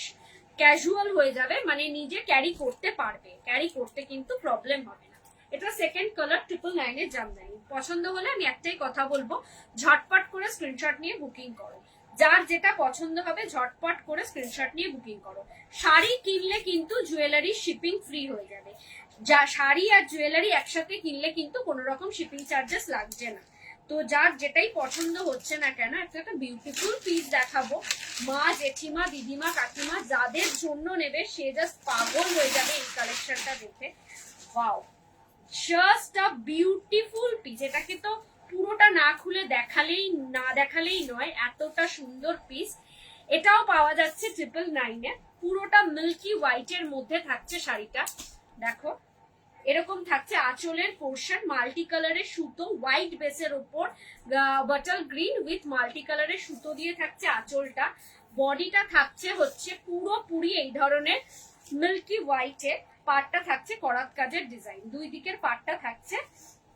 ক্যাজুয়াল হয়ে যাবে, মানে নিজে ক্যারি করতে পারবে, ক্যারি করতে কিন্তু প্রবলেম হবে না। এটা সেকেন্ড কালার 999 এর জামদানি। পছন্দ হলে আমি একটাই কথা বলবো, ঝটপট করে স্ক্রিনশট নিয়ে বুকিং করো, যার যেটা পছন্দ হবে ঝটপট করে স্ক্রিনশট নিয়ে বুকিং করো। শাড়ি কিনলে কিন্তু জুয়েলারি শিপিং ফ্রি হয়ে যাবে, যা শাড়ি আর জুয়েলারি একসাথে কিনলে কিন্তু কোনো রকম শিপিং চার্জেস লাগছে না। তো যার যেটাই পছন্দ হচ্ছে না কেন, একটা বিউটিফুল পিস দেখাবো, মা জেঠিমা দিদিমা কাকিমা যাদের জন্য নেবে সে জাস্ট পাগল হয়ে যাবে এই কালেকশনটা দেখে। Wow, just a beautiful piece, এটাকে তো পুরোটা না খুলে দেখালেই নয়, এতটা সুন্দর পিস। এটাও পাওয়া যাচ্ছে 999 এ, পুরোটা মিল্কি হোয়াইট এর মধ্যে থাকছে শাড়িটা। দেখো এরকম থাকছে আঁচলের পোর্শন, মাল্টি কালারের সুতো, হোয়াইট বেসের উপর বটল গ্রিন উইথ মাল্টি কালারের সুতো দিয়ে থাকছে আঁচলটা। বডিটা থাকছে হচ্ছে পুরোপুরি এই ধরনের মিল্কি হোয়াইটে, পাটটা থাকছে করাত কাজের ডিজাইন, দুই দিকের পাটটা থাকছে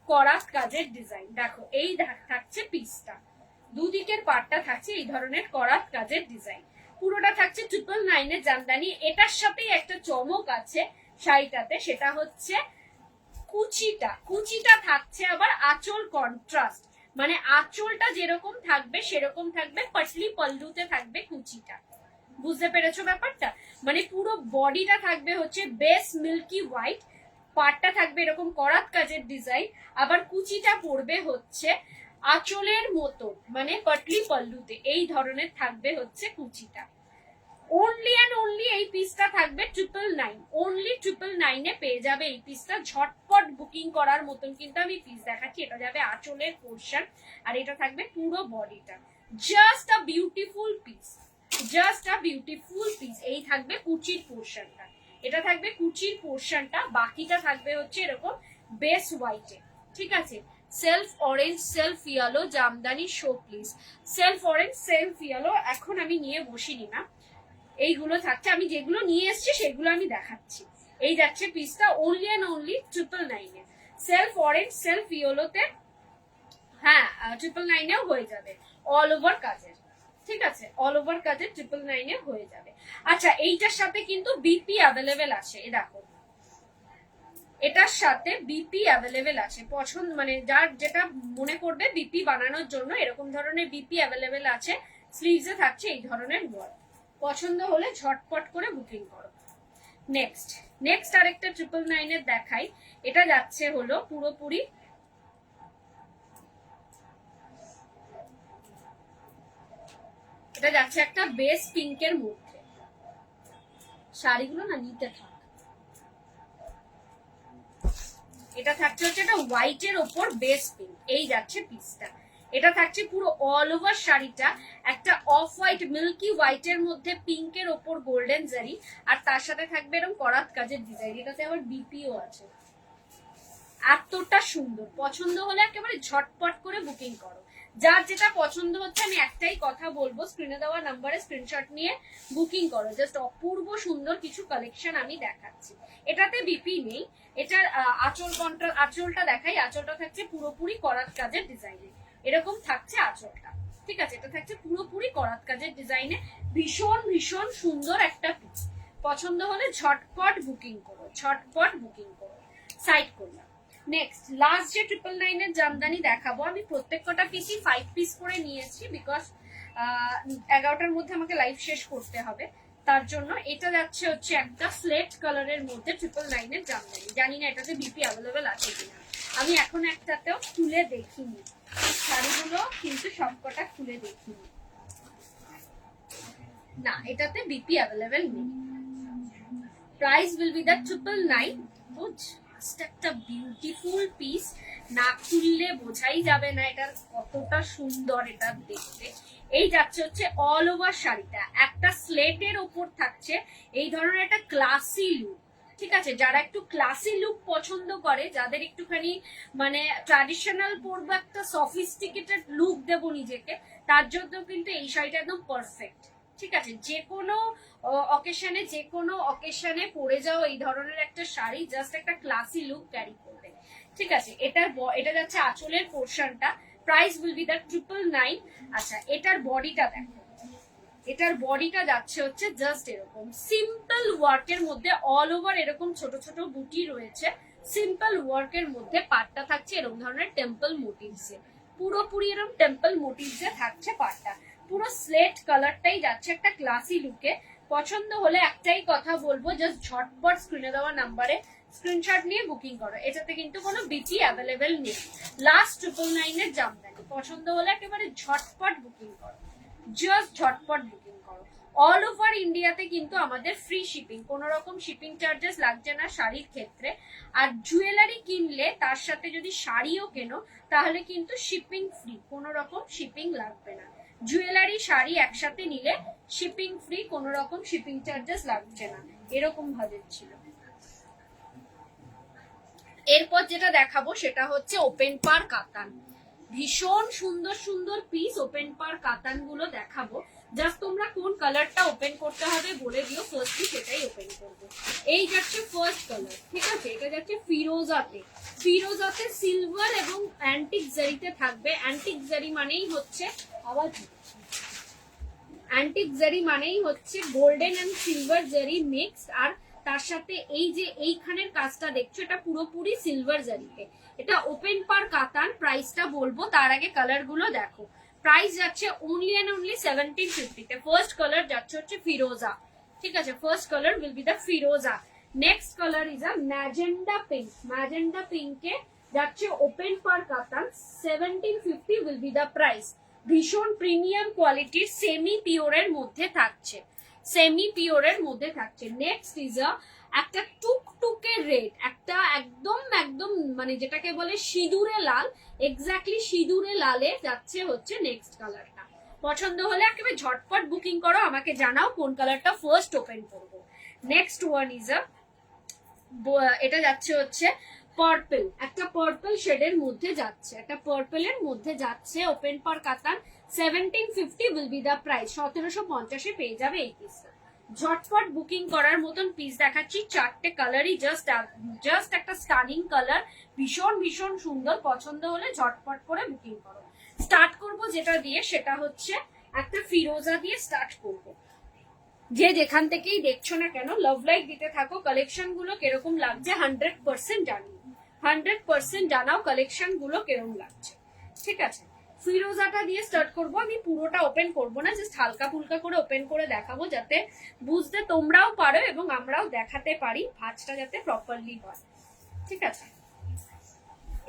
করাত কাজের ডিজাইন। দেখো এই থাকছে পিসটা, দুদিকের পাটটা থাকছে এই ধরনের করাত কাজের ডিজাইন, পুরোটা থাকছে 999 এর জামদানি। এটার সাথেই একটা চমক আছে শাড়িটাতে, সেটা হচ্ছে কুচিটা থাকছে আবার আঁচল কন্ট্রাস্ট, মানে আঁচলটা যেরকম থাকবে সেরকম থাকবে, পাটলি পল্লুতে থাকবে কুচিটা। বুঝতে পেরেছো ব্যাপারটা? মানে পুরো বডিটা থাকবে হচ্ছে বেস মিল্কি হোয়াইট, পাটটা থাকবে এরকম করাত কাজের ডিজাইন, আবার কুচিটা পড়বে হচ্ছে আঁচলের মতো, মানে পাটলি পল্লুতে, এই ধরনের থাকবে হচ্ছে কুচিটা। অনলি অ্যান্ড অনলি এই পিসটা থাকবে 999, অনলি 999 এ পেয়ে যাবে এই পিসটা। ঝটপট বুকিং করার মতন কিন্তু আমি পিস দেখাচ্ছি। এটা যাবে আঁচলের পোর্শন আর এটা থাকবে পুরো বডিটা। Just a beautiful piece, just a beautiful piece. এই থাকবে কুচির পোর্শনটা, এটা থাকবে কুচির পোর্শনটা, বাকিটা থাকবে হচ্ছে এরকম বেস হোয়াইটে, ঠিক আছে। Self orange self yellow Jamdani show please, self orange self yellow এখন আমি নিয়ে বসিনি না, এইগুলো থাকছে, আমি যেগুলো নিয়ে এসছি সেগুলো আমি দেখাচ্ছি। এই যাচ্ছে পিসটা অনলি অ্যান্ড অনলি 999 এ, সেলফ অরেঞ্জ সেলফ ইয়েলোতে, হ্যাঁ 999 এও হয়ে যাবে, অল ওভার কাজের, ঠিক আছে, অল ওভার কাজের 999 এ হয়ে যাবে। আচ্ছা এইটার সাথে কিন্তু বিপি অ্যাভেলেবেল আছে, এ দেখো এটার সাথে বিপি অ্যাভেলেবেল আছে, পছন্দ মানে যার যেটা মনে করবে বিপি বানানোর জন্য এরকম ধরনের বিপি অ্যাভেলেবেল আছে। স্লিভসে থাকছে এই ধরনের ওয়ার্ক, পছন্দ হলে ঝটপট করে বুকিং করো। নেক্সট আরেকটা 999 এর দেখাই, এটা যাচ্ছে হলো পুরোপুরি এটা যাচ্ছে একটা বেস পিঙ্কের মধ্যে, শাড়িগুলো না নিতে থাক, এটা থাকছে হচ্ছে একটা হোয়াইটের ওপর বেস পিঙ্ক, এই যাচ্ছে পিসটা। এটা থাকছে পুরো অল ওভার শাড়িটা একটা অফ হোয়াইট মিল্কি হোয়াইটের মধ্যে পিঙ্কের ওপর গোল্ডেন জারি, আর তার সাথে থাকবে এরকম করাত কাজের ডিজাইন, এটাতে আবার বিপিও আছে। এতটা সুন্দর, পছন্দ হলে একেবারে ঝটপট করে বুকিং করো। যার যেটা পছন্দ হচ্ছে আমি একটাই কথা বলবো, স্ক্রিনে দেওয়া নাম্বারে স্ক্রিনশট নিয়ে বুকিং করো। জাস্ট অপূর্ব সুন্দর কিছু কালেকশন আমি দেখাচ্ছি। এটাতে বিপি নেই। এটার আঁচলটা দেখাই। আঁচলটা থাকছে পুরোপুরি করাত কাজের ডিজাইনে, এরকম থাকছে আঁচলটা। ঠিক আছে, এটা থাকছে পুরোপুরি করাত কাজের ডিজাইনে, ভীষণ ভীষণ সুন্দর একটা পিস। পছন্দ হলে ঝটপট বুকিং করো, ঝটপট বুকিং করো। সাইড করলাম। নেক্সট লাস্ট যে 999 এর জামদানি দেখাবো, আমি প্রত্যেকটা পিসই 5 পিস করে নিয়েছি, বিকজ 11টার মধ্যে আমাকে লাইভ শেষ করতে হবে, তার জন্য। এটা যাচ্ছে হচ্ছে একটা স্লেট কালারের মধ্যে 999 এর জামদানি। জানি না এটাতে বিপি অ্যাভেলেবেল আছে কিনা, আমি এখন একটাতেও খুলে দেখিনি, শাড়িগুলো কিন্তু সবকটা খুলে দেখিনি। না, এটাতে বিপি অ্যাভেলেবেল নেই। Price will B that 999। একটা বিউটিফুল পিস, না খুললে বোঝাই যাবে না এটা কতটা সুন্দর এটা দেখতে। এই যাচ্ছে হচ্ছে অল ওভার শাড়িটা একটা স্লেটের ওপর থাকছে এই ধরনের একটা ক্লাসি লুক। ঠিক আছে, যারা একটু ক্লাসি লুক পছন্দ করে, যাদের একটুখানি মানে ট্র্যাডিশনাল পরবো, একটা সফিস্টিকেটেড লুক দেবো নিজেকে, তার জন্য কিন্তু এই শাড়িটা একদম পারফেক্ট। ঠিক আছে, যে কোনো অকেশনে পরে যাও এই ধরনের একটা শাড়ি, জাস্ট একটা ক্লাসি লুক ক্যারি করবে। ঠিক আছে, এটা যাচ্ছে আঁচলের পোর্শনটা। Price will B that 999। আচ্ছা, এটার বডিটা দেখো। এটার বডিটা যাচ্ছে হচ্ছে জাস্ট এরকম সিম্পল ওয়ার্কের মধ্যে, অল ওভার এরকম ছোট ছোট বুটি রয়েছে। সিম্পল ওয়ার্কের মধ্যে পাটটা থাকছে এরকম ধরনের টেম্পল মোটিভসে, পুরোপুরি এরকম টেম্পল মোটিভসে থাকছে পাটটা। পুরো স্লেট কালারটাই যাচ্ছে একটা ক্লাসি লুকে। পছন্দ হলে একটাই কথা বলবো, জাস্ট ঝটপট স্ক্রিনে দেওয়া নাম্বারে স্ক্রিনশট নিয়ে বুকিং করো। এটাতে কিন্তু কোনো বিপি অ্যাভেলেবেল নেই। লাস্ট 999 এর জামদানি পছন্দ হলে একেবারে ঝটপট বুকিং করো, জাস্ট ঝটপট বুকিং করো। অল ওভার ইন্ডিয়াতে কিন্তু আমাদের ফ্রি শিপিং, কোনো রকম শিপিং চার্জেস লাগছে না শাড়ির ক্ষেত্রে। আর জুয়েলারি কিনলে তার সাথে যদি শাড়িও কেনো তাহলে কিন্তু শিপিং ফ্রি, কোনো রকম শিপিং লাগবে না। জুয়েলারি শাড়ি একসাথে নিলে শিপিং ফ্রি, কোনো রকম শিপিং চার্জেস লাগছে না, এরকম ভাবে ছিল। এরপর যেটা দেখাবো সেটা হচ্ছে ওপেন পার কাতান। ভীষণ সুন্দর সুন্দর পিস ওপেন পার কাতান গুলো দেখাবো। জাস্ট তোমরা কোন কালারটা ওপেন করতে হবে বলে দিও, ফার্স্টলি সেটাই ওপেন করবো। এই যাচ্ছে ফার্স্ট কালার। ঠিক আছে, এটা যাচ্ছে ফিরোজাতে। ফিরোজাতে সিলভার এবং অ্যান্টিক জারিতে থাকবে। অ্যান্টিক জারি মানেই হচ্ছে গোল্ডেন অ্যান্ড সিলভার জারি মিক্স। আর তার সাথে এই যে এইখানের কাজটা দেখছো, এটা পুরোপুরি সিলভার জারিতে। এটা ওপেন পার কাতান। প্রাইসটা বলবো তার আগে কালার গুলো দেখো। প্রাইস যাচ্ছে অনলি এন্ড অনলি 1750 তে। ফার্স্ট কালার যাচ্ছে হচ্ছে ফিরোজা। ঠিক আছে, first colour will be the ফিরোজা। Next colour is a magenta pink. Magenta পিঙ্কে যাচ্ছে ওপেন পার কাতান। 1750 উইল বি দ্য প্রাইস। ভীষণ প্রিমিয়াম কোয়ালিটির সেমি পিওরের মধ্যে থাকছে, সেমি পিওরের মধ্যে থাকছে। নেক্সট ইজ আ একটা টুকটুকে রেড, একটা একদম একদম মানে যেটাকে বলে সিঁদুরে লাল, এক্স্যাক্টলি সিঁদুরে লালে যাচ্ছে হচ্ছে নেক্সট কালারটা। পছন্দ হলে একেবারে ঝটপট বুকিং করো, আমাকে জানাও কোন কালারটা ফার্স্ট ওপেন করবো। নেক্সট ওয়ান ইজ আ, এটা যাচ্ছে হচ্ছে পার্পল, একটা পার্পল শেডের মধ্যে যাচ্ছে, একটা পার্পলের মধ্যে যাচ্ছে ওপেন পার কাতান। 1750 উইল বি দ্য প্রাইস। 1750 পেয়ে যাবে এই পিসটা। ঝটপট বুকিং করার মতন পিস দেখাচ্ছি। চারটে কালারই জাস্ট একটা স্টানিং কালার, ভীষণ ভীষণ সুন্দর। পছন্দ হলে ঝটপট করে বুকিং করো। স্টার্ট করব যেটা দিয়ে, সেটা হচ্ছে একটা ফিরোজা দিয়ে স্টার্ট করব। যে যেখান থেকেই দেখছো না কেন লাভ লাইক দিতে থাকো। কালেকশন গুলো কিরকম লাগছে 100% জানিও, 100% জানাও কালেকশন গুলো কিরকম লাগছে। ঠিক আছে, ফিরোজাটা দিয়ে স্টার্ট করব। আমি পুরোটা ওপেন করব না, জাস্ট হালকা ফুলকা করে ওপেন করে দেখাবো, যাতে বুঝতে তোমরাও পারো এবং আমরাও দেখাতে পারি, ভাঁজটা যাতে প্রপারলি হয়। ঠিক আছে,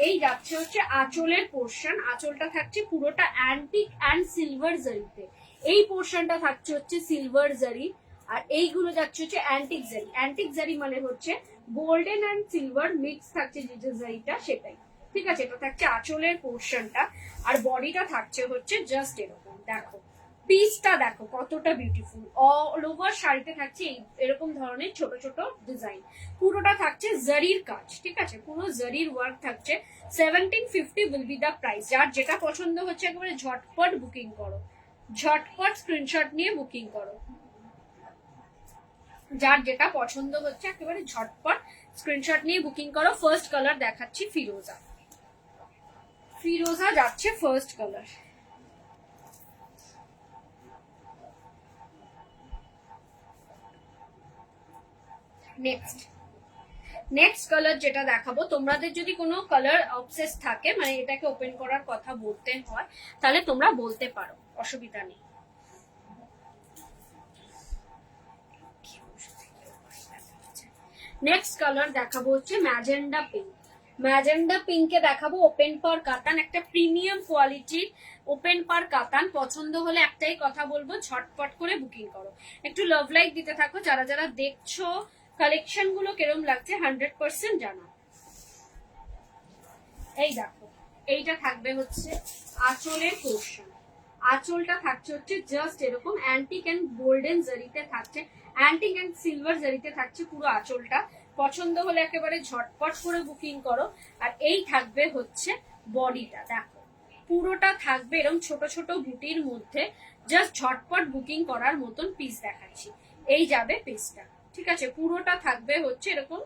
এই যাচ্ছে হচ্ছে আঁচলের পোর্শন। আঁচলটা থাকছে পুরোটা অ্যান্টিক অ্যান্ড সিলভার জারিতে। এই পোর্শনটা থাকছে হচ্ছে সিলভার জারি, আর এইগুলো যাচ্ছে হচ্ছে অ্যান্টিক জারি। অ্যান্টিক জারি মানে হচ্ছে গোল্ডেন অ্যান্ড সিলভার মিক্স থাকছে যে জারিটা, সেটাই। ঠিক আছে, এটা থাকছে আঁচলের পোর্শনটা। আর বডিটা থাকছে হচ্ছে জাস্ট এরকম, দেখো পিসটা দেখো কতটা বিউটিফুল, অল ওভার শাড়িতে থাকছে এরকম ধরনের ছোট ছোট ডিজাইন, পুরোটা থাকছে জারির কাজ, ঠিক আছে, পুরো জারির ওয়ার্ক থাকছে। 1750 উইল বি দা প্রাইস। যার যেটা পছন্দ হচ্ছে একেবারে ঝটপট বুকিং করো, ঝটপট স্ক্রিনশট নিয়ে বুকিং করো। যার যেটা পছন্দ হচ্ছে একেবারে ঝটপট স্ক্রিনশট নিয়ে বুকিং করো। ফার্স্ট কালার দেখাচ্ছি ফিরোজা, ফিরোজা যাচ্ছে ফার্স্ট কালার। নেক্সট কালার যেটা দেখাবো, তোমাদের যদি কোনো কালার অবসেস থাকে, মানে এটাকে ওপেন করার কথা বলতে হয়, তাহলে তোমরা বলতে পারো, অসুবিধা নেই। নেক্সট কালার দেখাবো হচ্ছে ম্যাজেন্ডা পিঙ্ক। ম্যাজেন্ডা পিঙ্কে দেখাবো ওপেন পার কাতান, একটা প্রিমিয়াম কোয়ালিটির ওপেন পার কাতান। পছন্দ হলে একটাই কথা বলবো, ঝটপট করে বুকিং করো। একটু লাভ লাইক দিতে থাকো, যারা যারা দেখছো কালেকশন গুলো কিরম লাগছে 100% জানা। এই দেখো, এইটা থাকবে হচ্ছে আঁচলের পোর্শন। আঁচলটা থাকছে হচ্ছে জাস্ট এরকম অ্যান্টিক অ্যান্ড গোল্ডেন জারিতে থাকছে, অ্যান্টিক অ্যান্ড সিলভার জারিতে থাকছে পুরো আঁচলটা। পছন্দ হলে একেবারে ঝটপট করে বুকিং করো। আর এই থাকবে হচ্ছে বডিটা, দেখো পুরোটা থাকবে এরকম ছোট ছোট বুটির মধ্যে, জাস্ট ঝটপট বুকিং করার মতন পিস দেখাচ্ছি। এই যাবে পিসটা, ঠিক আছে, পুরোটা থাকবে হচ্ছে এরকম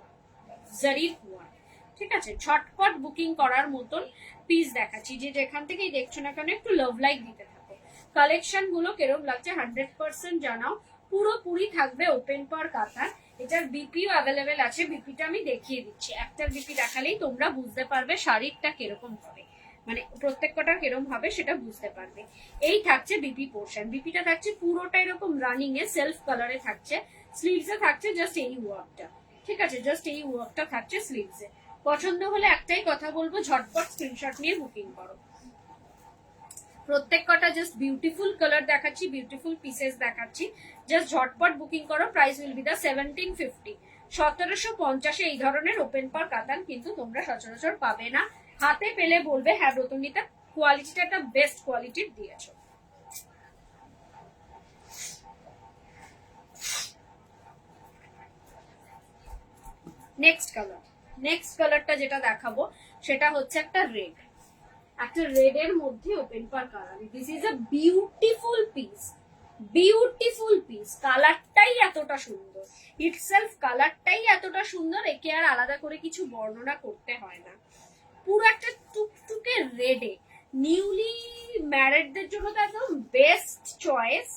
জারির ওয়ার্ক, ঠিক আছে, ঝটপট বুকিং করার মতন পিস দেখাচ্ছি। যে যেখান থেকেই দেখছো না কেন একটু লাভ লাইক দিতে থাকো। কালেকশন গুলো কিরম লাগছে 100% জানাও। পুরোপুরি থাকবে ওপেন পার কাতান। এটার বিপিও অ্যাভেলেবেল আছে, বিপিটা আমি দেখিয়ে দিচ্ছি। একটার বিপি দেখালেই তোমরা বুঝতে পারবে শাড়িটা কিরকম হবে, মানে প্রত্যেকটা কিরম হবে সেটা বুঝতে পারবে। এই থাকছে বিপি পোর্শন, বিপিটা থাকছে পুরোটা এরকম রানিং এ সেলফ কালারে থাকছে। স্লিভসে থাকছে জাস্ট এই ওয়ার্কটা, ঠিক আছে, জাস্ট এই ওয়ার্কটা থাকছে স্লিভসে। পছন্দ হলে একটাই কথা বলবো, ঝটপট স্ক্রিনশট নিয়ে বুকিং করো। প্রত্যেক কটা জাস্ট বিউটিফুল কালার দেখাচ্ছি, বিউটিফুল পিসেস দেখাচ্ছি, জাস্ট ঝটপট বুকিং করো। প্রাইস উইল বি দা 1750। 1750 এই ধরনের ওপেন পার কাতান কিন্তু তোমরা সচরাচর পাবে না। হাতে পেলে বলবে হ্যাঁ ব্রতঙ্গিতা কোয়ালিটিটা একটা বেস্ট কোয়ালিটির দিয়েছো। নেক্সট কালারটা যেটা দেখাবো সেটা হচ্ছে একটা রেড, একটা রেড এর মধ্যে open per colour. This is a beautiful piece, beautiful piece. কালারটাই এতটা সুন্দর, ইটসেলফ কালারটাই এতটা সুন্দর, একে আর আলাদা করে কিছু বর্ণনা করতে হয় না। পুরো একটা টুকটুকে রেডে, নিউলি ম্যারিডদের জন্য তো একদম বেস্ট চয়েস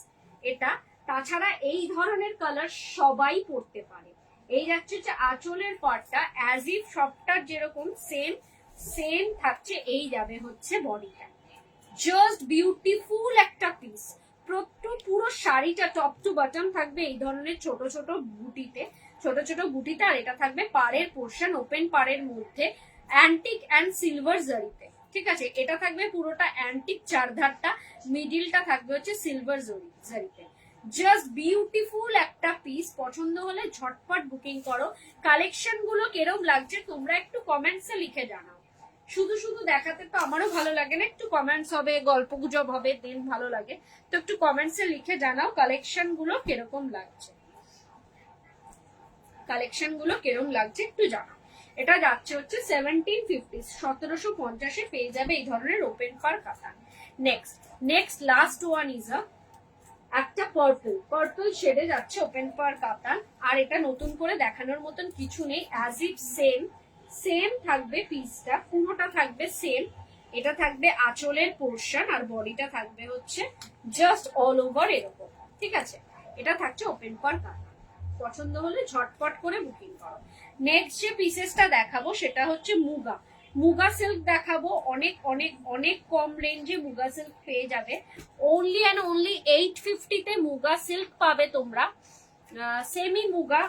এটা। তাছাড়া এই ধরনের কালার সবাই পরতে পারে। এই যাচ্ছে হচ্ছে আঁচলের পার্টটা, অ্যাজ ইফ সবটার যেরকম সেম সেম থাকছে। এই যাবে হচ্ছে বডিটা, জাস্ট বিউটিফুল একটা পিস। পুরো শাড়িটা টপ টু বটম থাকবে এই ধরনের ছোট ছোট বুটিতে, ছোট ছোট বুটিতে। আর এটা থাকবে পাড়ের পোর্শন, ওপেন পাড়ের মধ্যে অ্যান্টিক অ্যান্ড সিলভার জারিতে, ঠিক আছে। এটা থাকবে পুরোটা অ্যান্টিক চারধারটা, মিডিলটা থাকবে হচ্ছে সিলভার জারিতে। জাস্ট বিউটিফুল একটা পিস। পছন্দ হলে ঝটপট বুকিং করো। কালেকশন গুলো কিরম লাগছে তোমরা একটু কমেন্টসে লিখে জানাও। শুধু শুধু দেখাতে তো আমারও ভালো লাগে না, একটু কমেন্টস হবে, গল্প গুজব হবে, দেন ভালো লাগে। তো একটু কমেন্টসে লিখে জানাও কালেকশন গুলো কিরকম লাগছে, কালেকশন গুলো কিরম লাগছে একটু জানাও। এটা যাচ্ছে হচ্ছে 1750, 1750 পেয়ে যাবে এই ধরনের ওপেন পার কাতান। নেক্সট লাস্ট ওয়ান ইজ একটা পার্পল শেডে যাচ্ছে ওপেন পার কাতান। আর এটা নতুন করে দেখানোর মতন কিছু নেই, অ্যাজ ইট সেম থাকবে পিসটা, পুরোটা থাকবে সেম। এটা থাকবে আঁচলের পোর্শন, আর বডিটা থাকবে হচ্ছে জাস্ট অল ওভার এরকম, ঠিক আছে। এটা থাকছে ওপেন পার কাতান। পছন্দ হলে ঝটপট করে বুকিং করো। নেক্সট যে পিসেসটা দেখাবো সেটা হচ্ছে মুগা সিল্ক দেখাবো। অনেক অনেক অনেক কম রেঞ্জে মুগা সিল্ক পেয়ে যাবে। অনলি অ্যান্ড অনলি 850-তে মুগা সিল্ক পাবে তোমরা, সেমি মুগা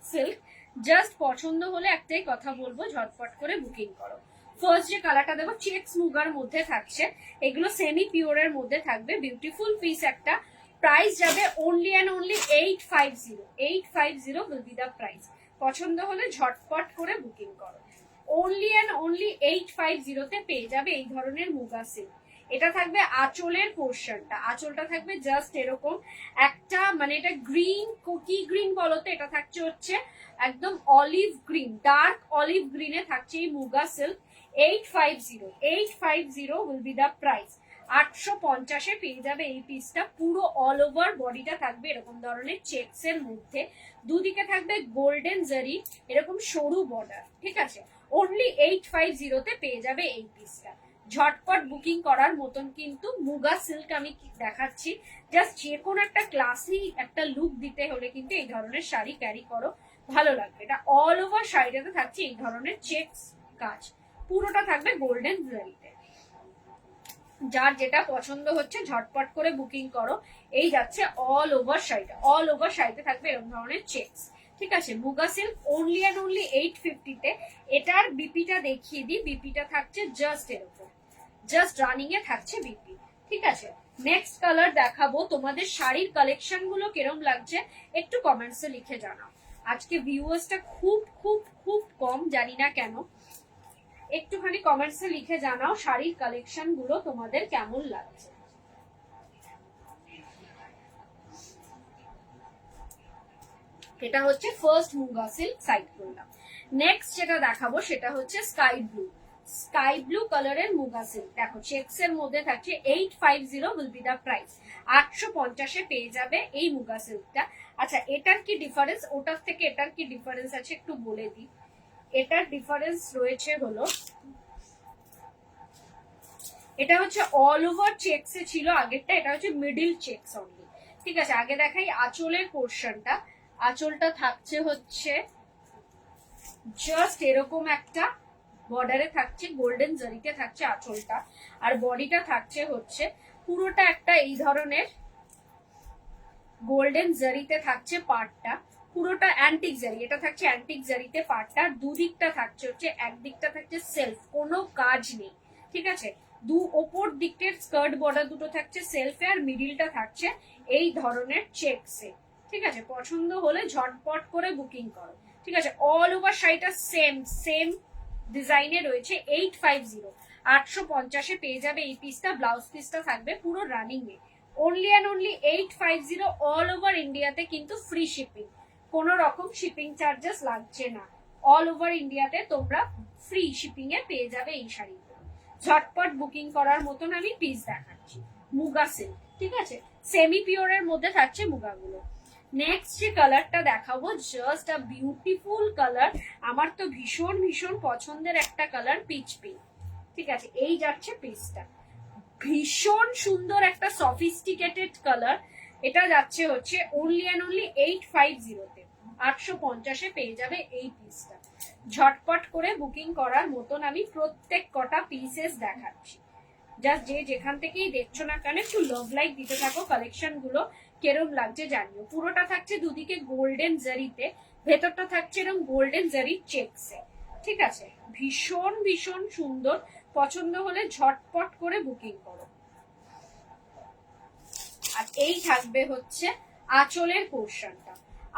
সিল্ক। জাস্ট পছন্দ হলে একটাই কথা বলবো, ঝটপট করে বুকিং করো। ফার্স্ট যে কালারটা দেবো চেক্স মুগার মধ্যে থাকছে, এগুলো সেমি পিওরের মধ্যে থাকবে। বিউটিফুল পিস একটা। প্রাইস যাবে only and only 850 will be the price. পছন্দ হলে ঝটপট করে বুকিং করো। অনলি অ্যান্ড অনলি 850-তে পেয়ে যাবে এই ধরনের মুগা সিল্ক। এটা থাকবে আঁচলের পোর্শনটা, আঁচলটা থাকবে জাস্ট এরকম একটা, মানে এটা গ্রিন, কি গ্রিন বলতো, এটা থাকছে হচ্ছে একদম অলিভ গ্রিন, ডার্ক অলিভ গ্রিনে থাকছে এই muga silk. 850 will be the price. 850-এ পেয়ে যাবে এই পিসটা। পুরো অল ওভার বডিটা থাকবে এরকম ধরনের চেকস এর মধ্যে, দুদিকে থাকবে গোল্ডেন জারি এরকম সরু বর্ডার, ঠিক আছে। অনলি 850-তে পেয়ে যাবে এই পিসটা। ঝটপট বুকিং করার মতন কিন্তু মুগা সিল্ক আমি দেখাচ্ছি। জাস্ট যে কোনো একটা ক্লাসি একটা লুক দিতে হলে কিন্তু এই ধরনের শাড়ি ক্যারি করো, ভালো লাগবে। এটা অল ওভার শাড়িটাতে থাকছে এই ধরনের চেকস কাজ, পুরোটা থাকবে গোল্ডেন জারিতে। যার যেটা পছন্দ হচ্ছে ঝটপট করে বুকিং করো। এই যাচ্ছে অল ওভার শাড়িটা, অল ওভার শাড়িতে থাকবে এরকম ধরনের চেকস, ঠিক আছে। Muga silk only and only 850-তে। এটার বিপিটা দেখিয়ে দিই, বিপিটা থাকছে জাস্ট এরকম, জাস্ট রানিং এ থাকছে বিপি, ঠিক আছে। নেক্সট কালার দেখাবো। তোমাদের শাড়ির কালেকশন গুলো কিরম লাগছে একটু কমেন্টসে লিখে জানাও। আজকে ভিউয়ার্সটা খুব খুব খুব কম, জানি না কেন। একটুখানি কমেন্টসে লিখে জানাও শাড়ির কালেকশন গুলো তোমাদের কেমন লাগছে। এটা হচ্ছে ফার্স্ট মুগা সিল্ক সাইড করলাম। নেক্সট যেটা দেখাবো সেটা হচ্ছে স্কাই ব্লু, স্কাই ব্লু কালারের মুগা সিল্ক। দেখো চেকস এর মধ্যে থাকছে। 850 উইল বি দা প্রাইস। 850-এ পেয়ে যাবে এই মুগা সিল্কটা। আচ্ছা, এটার কি ডিফারেন্স ওটার থেকে এটার কি ডিফারেন্স আছে একটু বলে দিই। এটার ডিফারেন্স রয়েছে হলো, এটা হচ্ছে অল ওভার চেকস এ ছিল আগেরটা, এটা হচ্ছে মিডিল চেকস অনলি, ঠিক আছে। আগে দেখাই আঁচলের পোর্শনটা। আঁচলটা থাকছে হচ্ছে জাস্ট এরকম একটা বর্ডারে থাকছে, গোল্ডেন জারিতে থাকছে আঁচলটা। আর বডিটা থাকছে হচ্ছে পুরোটা একটা এই ধরনের গোল্ডেন জারিতে থাকছে পার্টটা, পুরোটা অ্যান্টিক জারি, এটা থাকছে অ্যান্টিক জারিতে পার্টটা। দুদিকটা থাকছে হচ্ছে, একদিকটা থাকছে সেলফ, কোনো কাজ নেই, ঠিক আছে। ওপর দিকটার স্কার্ট বর্ডার দুটো থাকছে সেলফে, আর মিডিলটা থাকছে এই ধরনের চেকসে, ঠিক আছে। পছন্দ হলে ঝটপট করে বুকিং করো, ঠিক আছে। অল ওভার শাড়িটা সেম সেম ডিজাইনে রয়েছে। 850, 850-এ পেয়ে যাবে এই পিসটা। ব্লাউজ পিসটা থাকবে পুরো running A. Only and only 850 all over ইন্ডিয়াতে, কিন্তু ফ্রি শিপিং, কোনো রকম শিপিং চার্জেস লাগছে না। অল ওভার ইন্ডিয়াতে তোমরা ফ্রি শিপিং এ পেয়ে যাবে এই শাড়িগুলো। ঝটপট বুকিং করার মতন আমি পিস দেখাচ্ছি। মুগা সিল্ক, ঠিক আছে, সেমি পিওরের মধ্যে থাকছে মুগাগুলো। নেক্সট যে কালারটা দেখাবো, জাস্ট আ বিউটিফুল কালার, আমার তো ভীষণ ভীষণ পছন্দের একটা কালার, পিচ পিঙ্ক, ঠিক আছে। এই যাচ্ছে পিসটা, ভীষণ সুন্দর একটা সফিস্টিকেটেড কালার। এটা যাচ্ছে হচ্ছে অনলি অ্যান্ড অনলি 850-তে। 850-এ পেয়ে যাবে এই পিসটা। ঝটপট করে বুকিং করার মতন আমি প্রত্যেক কটা পিসেস দেখাচ্ছি। জাস্ট যে যেখান থেকেই দেখছো না কেন একটু লাভ লাইক দিতে থাকো, কালেকশন গুলো কেরম লাগছে জানিও। পুরোটা থাকছে দুদিকে গোল্ডেন জারিতে, ভেতরটা থাকছে এরকম গোল্ডেন জারি চেকসে, ঠিক আছে। ভীষণ ভীষণ সুন্দর, পছন্দ হলে ঝটপট করে বুকিং করো। আর এই থাকবে হচ্ছে আঁচলের পোর্শনটা,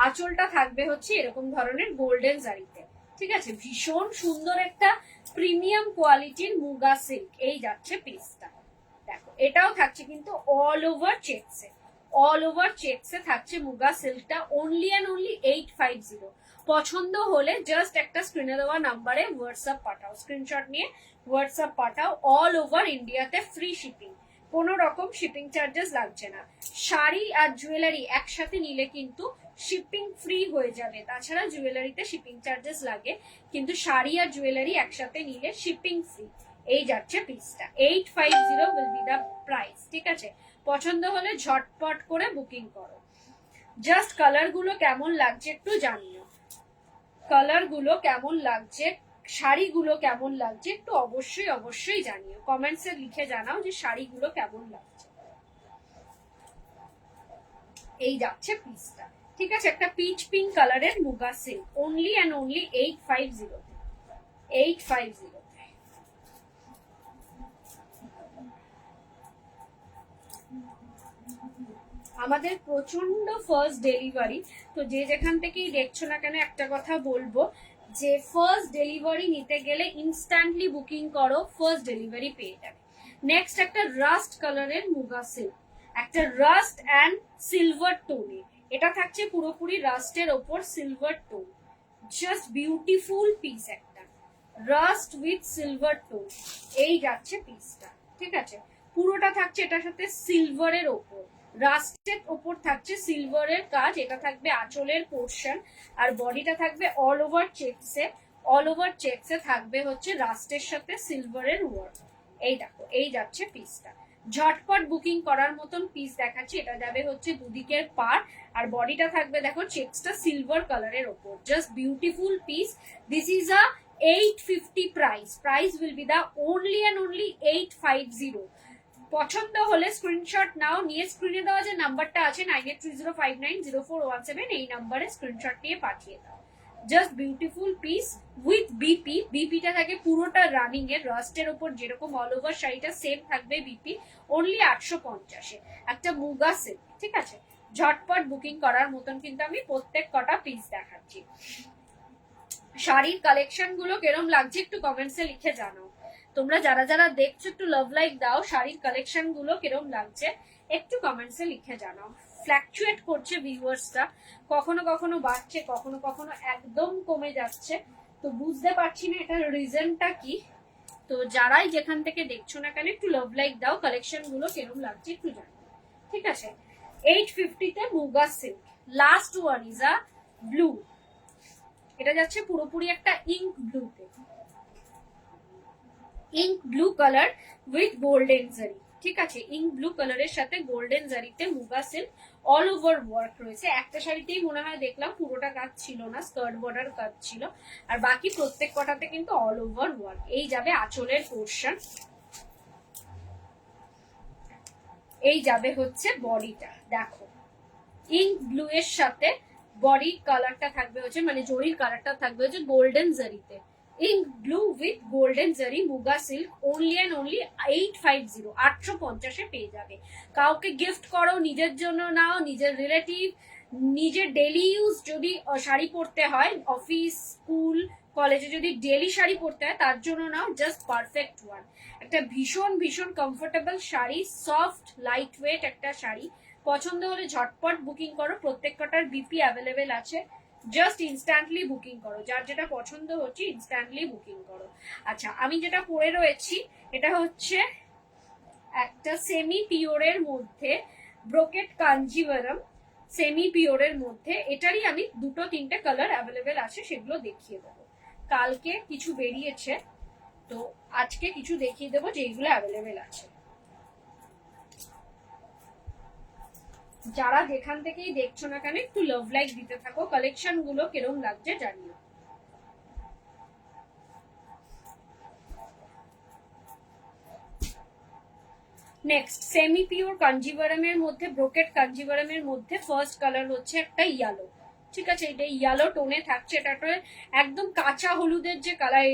আঁচলটা থাকবে হচ্ছে এরকম ধরনের গোল্ডেন জারিতে, ঠিক আছে। ভীষণ সুন্দর একটা প্রিমিয়াম কোয়ালিটির মুগা সিল্ক। এই যাচ্ছে পিসটা, দেখো এটাও থাকছে কিন্তু অল ওভার চেকসে, অল ওভার চেকসে থাকছে মুগা সিল্কটা। Only and only 850। পছন্দ হলে জাস্ট একটা স্ক্রিনে দেওয়া নাম্বারে হোয়াটসঅ্যাপ পাঠাও, স্ক্রিনশট নিয়ে হোয়াটসঅ্যাপ পাঠাও। অল ওভার ইন্ডিয়াতে ফ্রি শিপিং, কোনো রকম শিপিং চার্জেস লাগছে না। শাড়ি আর জুয়েলারি একসাথে নিলে কিন্তু শিপিং ফ্রি হয়ে যাবে, তাছাড়া জুয়েলারিতে শিপিং চার্জেস লাগে, কিন্তু শাড়ি আর জুয়েলারি একসাথে নিলে শিপিং ফ্রি। এই যাচ্ছে পিসটা। 850 উইল বি দা প্রাইস, ঠিক আছে। পছন্দ হলে ঝটপট করে বুকিং করো। জাস্ট কালার গুলো কেমন লাগছে একটু জানিও, কালার গুলো কেমন লাগছে, শাড়িগুলো কেমন লাগছে একটু অবশ্যই অবশ্যই জানিও। কমেন্টসে লিখে জানাও যে শাড়িগুলো কেমন লাগছে। এই যাচ্ছে পিসটা, ঠিক আছে। একটা পিচ পিঙ্ক কালারের muga silk, only and only 850, 850। আমাদের প্রচন্ড ফার্স্ট ডেলিভারি, তো যে যেখান থেকেই দেখছো না কেন একটা কথা বলবো যে ফার্স্ট ডেলিভারি নিতে গেলে ইনস্ট্যান্টলি বুকিং করো, ফার্স্ট ডেলিভারি পেয়ে যাবে। নেক্সট একটা রাস্ট কালারের মুগা সিল্ক, একটা রাস্ট অ্যান্ড সিলভার টোনে, এটা থাকছে পুরোপুরি রাস্টের ওপর silver tone, just beautiful piece একটা রাস্ট উইথ সিলভার টোন, এই যাচ্ছে পিসটা। ঠিক আছে, পুরোটা থাকছে এটার সাথে সিলভারের ওপর, রাস্টের ওপর থাকছে সিলভারের কাজ, এটা থাকবে আঁচলের পোর্শন, আর বডিটা থাকবে অল ওভার চেকসে, অল ওভার চেকসে থাকবে হচ্ছে রাস্টের সাথে সিলভারের ওয়ার্ক। এই দেখো, এই যাচ্ছে পিসটা, ঝটপট বুকিং করার মতন পিস দেখাচ্ছি। এটা যাবে হচ্ছে দুদিকের পার, আর বডিটা থাকবে দেখো চেকসটা সিলভার কালারের ওপর, just beautiful piece. This is a 850 price will be the only and only 850। পছন্দ হলে স্ক্রিনশট নাও, নিয়ে স্ক্রিনে দেওয়া যে নাম্বারটা আছে 9830590417, এই নাম্বারে স্ক্রিনশট নিয়ে পাঠিয়ে দাও। Just beautiful piece with BP, বিপিটা থাকে পুরোটা রানিং এর, রাস্টের ওপর যেরকম অল ওভার শাড়িটা সেম থাকবে বিপি, অনলি 850-এ একটা মুগা সিল্ক। ঠিক আছে, ঝটপট বুকিং করার মতন কিন্তু আমি প্রত্যেক কটা পিস দেখাচ্ছি। শাড়ির কালেকশন গুলো কেরম লাগছে একটু কমেন্টসে লিখে জানাও। তোমরা যারা যারা দেখছো একটু লাভ লাইক দাও, শাড়ির কালেকশন গুলো কিরম লাগছে একটু কমেন্টসে লিখে জানাও। ফ্ল্যাকচুয়েট করছে ভিউয়ার্সটা, কখনো কখনো বাড়ছে, কখনো কখনো একদম কমে যাচ্ছে, তো বুঝতে পারছি না এটার রিজনটা কি। তো যারাই যেখান থেকে দেখছো না কেন একটু লাভ লাইক দাও, কালেকশন গুলো কিরম লাগছে একটু জানাও। ঠিক আছে, 850-তে muga silk, last one is a blue, এটা যাচ্ছে পুরোপুরি একটা ইঙ্ক ব্লুতে, ink blue colour with golden zari. ঠিক আছে, ইঙ্ক ব্লু কালারের সাথে গোল্ডেন জারিতে muga silk, all over work রয়েছে। একটা শাড়িতেই মনে হয় দেখলাম পুরোটা কাজ ছিল না, স্কার্ট বর্ডার কাজ ছিল, আর বাকি প্রত্যেক কটাতে কিন্তু অল ওভার ওয়ার্ক। এই যাবে আঁচলের পোর্শন, এই যাবে হচ্ছে বডিটা, দেখো ইঙ্ক ব্লু এর সাথে বডির কালারটা থাকবে হচ্ছে, মানে জরির কালারটা থাকবে হচ্ছে গোল্ডেন জারিতে, ink blue with golden zari muga silk, only and only 850, 850-এ পেয়ে যাবে। কাউকে গিফট করো, নিজের জন্য নাও, নিজের রিলেটিভ, নিজের ডেলি ইউজ যদি শাড়ি পরতে হয়, অফিস স্কুল কলেজে যদি ডেলি শাড়ি পরতে হয় তার জন্য নাও, জাস্ট পারফেক্ট ওয়ান। একটা ভীষণ ভীষণ comfortable sari, soft light weight একটা শাড়ি। পছন্দ হলে ঝটপট বুকিং করো, প্রত্যেক কটার বিপি অ্যাভেলেবেল আছে, জাস্ট ইনস্ট্যান্টলি বুকিং করো, যার যেটা পছন্দ হচ্ছে ইনস্ট্যান্টলি বুকিং করো। আচ্ছা, আমি যেটা পরে রয়েছি এটা হচ্ছে একটা সেমি পিওরের মধ্যে ব্রোকেট কাঞ্জিভারম, সেমি পিওরের মধ্যে, এটারই আমি দুটো তিনটে কালার অ্যাভেলেবেল আছে, সেগুলো দেখিয়ে দেবো। কালকে কিছু বেরিয়েছে, তো আজকে কিছু দেখিয়ে দেবো যেগুলো অ্যাভেলেবেল আছে। যারা যেখান থেকেই দেখছো না কেন একটু লাভ লাইক দিতে থাকো, কালেকশন গুলো কিরম লাগছে জানিও। নেক্সট সেমি পিওর কাঞ্জিভারমের মধ্যে, ব্রোকেট কাঞ্জিভারমের মধ্যে ফার্স্ট কালার হচ্ছে একটা ইয়েলো। ঠিক আছে, এটা ইয়েলো টোনে থাকছে, এটা একদম কাঁচা হলুদের যে কালার,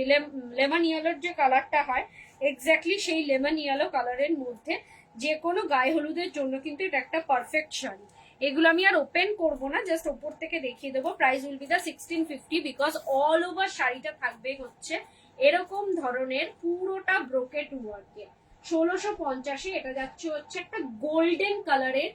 লেমন ইয়েলোর যে কালারটা হয়, এক্স্যাক্টলি সেই লেমন ইয়েলো কালারের মধ্যে, যে কোনো গায়ে হলুদের জন্য কিন্তু এটা একটা পারফেক্ট শাড়ি। এগুলো আমি আর ওপেন করব না, জাস্ট ওপর থেকে দেখিয়ে দেবো। Price will be the 1650, because all over শাড়িটা থাকবে হচ্ছে এরকম ধরনের পুরোটা ব্রোকেট ওয়ার্কে। 1650-এ এটা যাচ্ছে হচ্ছে একটা গোল্ডেন কালারের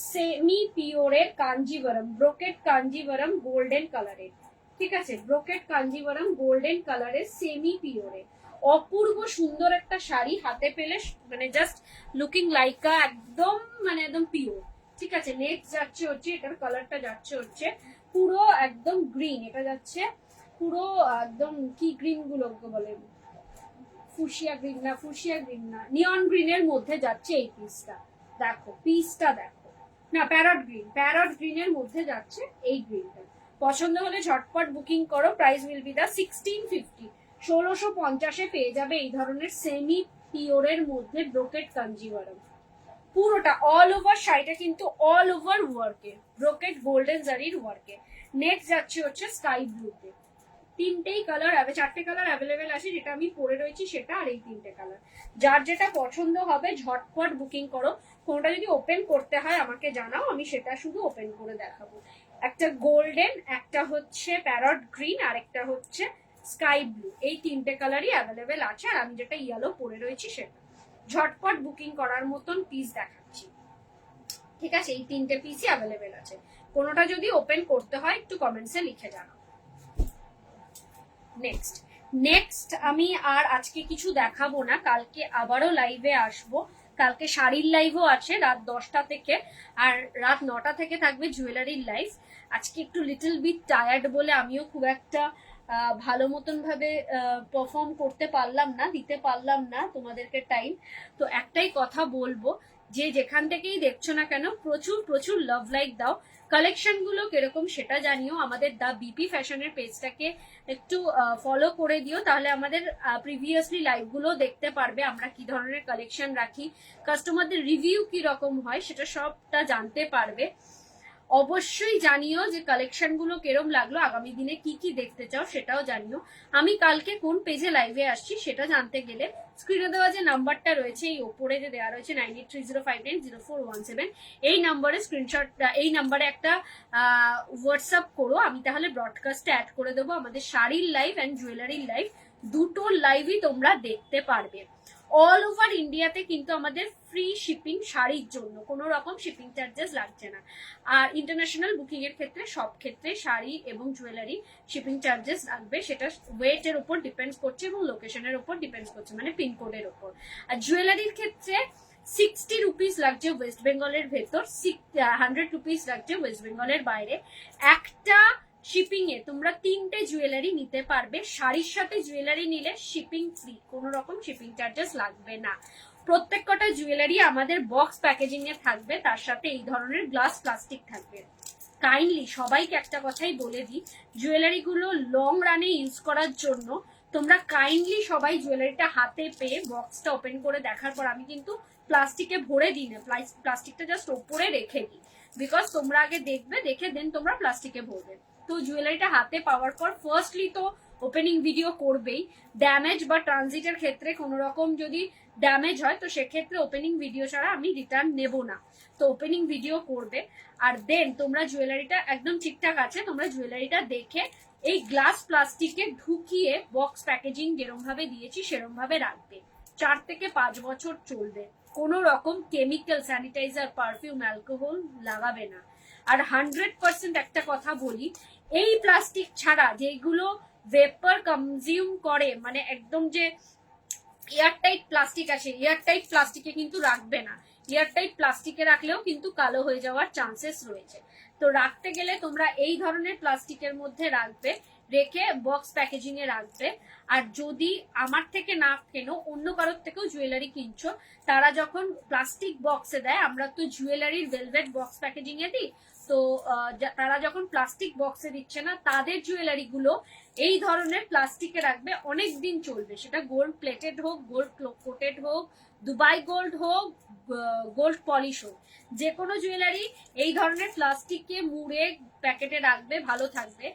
সেমি পিওরের কাঞ্জিভারম, ব্রোকেট কাঞ্জিভারম গোল্ডেন কালারের। ঠিক আছে, ব্রোকেট কাঞ্জিভারম গোল্ডেন কালারের সেমি পিওরের অপূর্ব সুন্দর একটা শাড়ি, হাতে পেলে মানে জাস্ট লুকিং লাইক একদম, মানে একদম পিওর। ঠিক আছে, নেক্সট যাচ্ছে হচ্ছে, এটার কালারটা যাচ্ছে হচ্ছে পুরো একদম গ্রিন, এটা যাচ্ছে পুরো একদম কি গ্রিন গুলো বলে, ফুশিয়া গ্রিন না, ফুশিয়া গ্রিন না, নিয়ন গ্রিনের মধ্যে যাচ্ছে এই পিসটা। দেখো পিসটা দেখো না, প্যারট গ্রিন, প্যারট গ্রিনের মধ্যে যাচ্ছে এই গ্রিনটা। পছন্দ হলে ঝটপট বুকিং করো, প্রাইস উইল বি দা 1650। 1650-এ পেয়ে যাবে এই ধরনের সেমি পিওরের মধ্যে ব্রোকেট কাঞ্জিভারম, পুরোটা অল ওভার শাড়িটা কিন্তু অল ওভার ওয়ার্কে, ব্রোকেট গোল্ডেন জারির ওয়ার্কে। নেক্সট যাচ্ছে হচ্ছে স্কাই ব্লুতে, তিনটেই কালার, চারটে কালার অ্যাভেলেবেল আছে, যেটা আমি পরে রয়েছি সেটা, আর এই তিনটে কালার। যার যেটা পছন্দ হবে ঝটপট বুকিং করো। কোনটা যদি ওপেন করতে হয় আমাকে জানাও, আমি সেটা শুধু ওপেন করে দেখাবো। একটা গোল্ডেন, একটা হচ্ছে প্যারট গ্রিন, আর একটা হচ্ছে স্কাই ব্লু, এই তিনটে কালারই অ্যাভেলেবেল আছে, আর আমি যেটা ইয়েলো পরে রয়েছি সেটা। ঝটপট বুকিং করার মতন পিস দেখাচ্ছি, ঠিক আছে? এই 3টে পিসই অ্যাভেলেবেল আছে। কোনোটা যদি ওপেন করতে হয় একটু কমেন্টসে লিখে জানাও। নেক্সট আমি আর আজকে কিছু দেখাবো না, কালকে আবারও লাইভে আসবো। কালকে শাড়ির লাইভও আছে রাত 10টা থেকে, আর রাত 9টা থেকে থাকবে জুয়েলারির লাইভ। আজকে একটু লিটল বিট টায়ার্ড বলে আমিও খুব একটা ভালো মতন ভাবে পারফর্ম করতে পারলাম না, দিতে পারলাম না তোমাদেরকে টাইম। তো একটাই কথা বলবো, যে যেখান থেকেই দেখছো না কেন প্রচুর প্রচুর লাভ লাইক দাও। কালেকশন গুলো কিরকম সেটা জানিও, আমাদের দা বিপি ফ্যাশনের পেজটাকে একটু ফলো করে দিও, তাহলে আমাদের প্রিভিয়াসলি লাইভ গুলো দেখতে পারবে আমরা কি ধরনের কালেকশন রাখি, কাস্টমারদের রিভিউ কি রকম হয় সেটা সবটা জানতে পারবে। অবশ্যই জানিও যে কালেকশন গুলো কেরম লাগলো, আগামী দিনে কি কি দেখতে চাও সেটাও জানিও। আমি কালকে কোন পেজে লাইভে আসছি সেটা জানতে গেলে স্ক্রিনে দেওয়া যে নাম্বারটা রয়েছে, এই ওপরে যে দেওয়া রয়েছে 9830590417, এই নাম্বারে স্ক্রিনশট, এই নাম্বারে একটা হোয়াটসঅ্যাপ করো, আমি তাহলে ব্রডকাস্টে অ্যাড করে দেবো। আমাদের শাড়ির লাইভ অ্যান্ড জুয়েলারির লাইভ দুটো লাইভই তোমরা দেখতে পারবে। অল ওভার ইন্ডিয়াতে কিন্তু আমাদের ফ্রি শিপিং, শাড়ির জন্য কোনো রকম শিপিং চার্জেস লাগছে না। আর ইন্টারন্যাশনাল বুকিং এর ক্ষেত্রে সব ক্ষেত্রে শাড়ি এবং জুয়েলারি শিপিং চার্জেস লাগবে, সেটা ওয়েটের উপর ডিপেন্ডস করছে এবং লোকেশনের উপর ডিপেন্ডস করছে, মানে পিনকোডের উপর। আর জুয়েলারির ক্ষেত্রে 60 রুপিস লাগছে ওয়েস্ট বেঙ্গলের ভেতর, 100 রুপিস লাগছে ওয়েস্ট বেঙ্গলের বাইরে। একটা শিপিং এ তোমরা 3টে জুয়েলারি নিতে পারবে, শাড়ির সাথে জুয়েলারি নিলে শিপিং ফ্রি, কোনো রকম শিপিং চার্জেস লাগবে না। প্রত্যেক কটা জুয়েলারি আমাদের বক্স প্যাকেজিং এ থাকবে, তার সাথে এই ধরনের গ্লাস প্লাস্টিক থাকবে। কাইন্ডলি সবাইকে একটা কথাই বলে দিই, জুয়েলারি গুলো লং রানে ইউজ করার জন্য তোমরা কাইন্ডলি সবাই জুয়েলারিটা হাতে পেয়ে বক্সটা ওপেন করে দেখার পর, আমি কিন্তু প্লাস্টিকে ভরে দিই না, প্লাস্টিকটা জাস্ট ওপরে রেখে দিই, বিকজ তোমরা আগে দেখবে, দেখে দেন তোমরা প্লাস্টিকে ভরবে। তো জুয়েলারিটা হাতে পাওয়ার পর ফার্স্টলি তো ওপেনিং ভিডিও করবেই। ড্যামেজ বা ট্রানজিটের ক্ষেত্রে কোনো রকম যদি ড্যামেজ হয় তো সেক্ষেত্রে ওপেনিং ভিডিও ছাড়া আমি রিটার্ন নেব না, তো ওপেনিং ভিডিও করবে। আর দেন তোমরা জুয়েলারিটা একদম ঠিকঠাক আছে, তোমরা জুয়েলারিটা দেখে এই গ্লাস প্লাস্টিকে ঢুকিয়ে বক্স প্যাকেজিং যেরকম ভাবে দিয়েছি সেরকম ভাবে রাখবে। 4 থেকে 5 বছর চলবে, কোনো রকম কেমিক্যাল, স্যানিটাইজার, পারফিউম, অ্যালকোহল লাগাবে না। আর 100% একটা কথা বলি, এই প্লাস্টিক ছাড়া যেগুলো ভেপার কনজিউম করে, মানে একদম যে এয়ারটাইট প্লাস্টিক আছে, এয়ারটাইট প্লাস্টিকে কিন্তু রাখবে না। এয়ারটাইট প্লাস্টিকে রাখলেও কিন্তু কালো হয়ে যাওয়ার চান্সেস রয়েছে। তো রাখতে গেলে তোমরা এই ধরনের প্লাস্টিকের মধ্যে রাখবে, রেখে বক্স প্যাকেজিং এ রাখবে। আর যদি আমার থেকে না কেনো, অন্য কারোর থেকেও জুয়েলারি কিনছো, তারা যখন প্লাস্টিক বক্সে দেয়, আমরা তো জুয়েলারির ভেলভেট বক্স প্যাকেজিং এ দিই, তো তারা যখন প্লাস্টিক বক্সে দিচ্ছে না, তাদের জুয়েলারি গুলো এই ধরনের প্লাস্টিকে রাখবে, অনেক দিন চলবে। সেটা গোল্ড প্লেটেড হোক, গোল্ড কোটেড হোক, দুবাই গোল্ড হোক, গোল্ড পলিশ হোক, যে কোনো জুয়েলারি এই ধরনের প্লাস্টিকে মুড়ে প্যাকেটে রাখবে, ভালো থাকবে।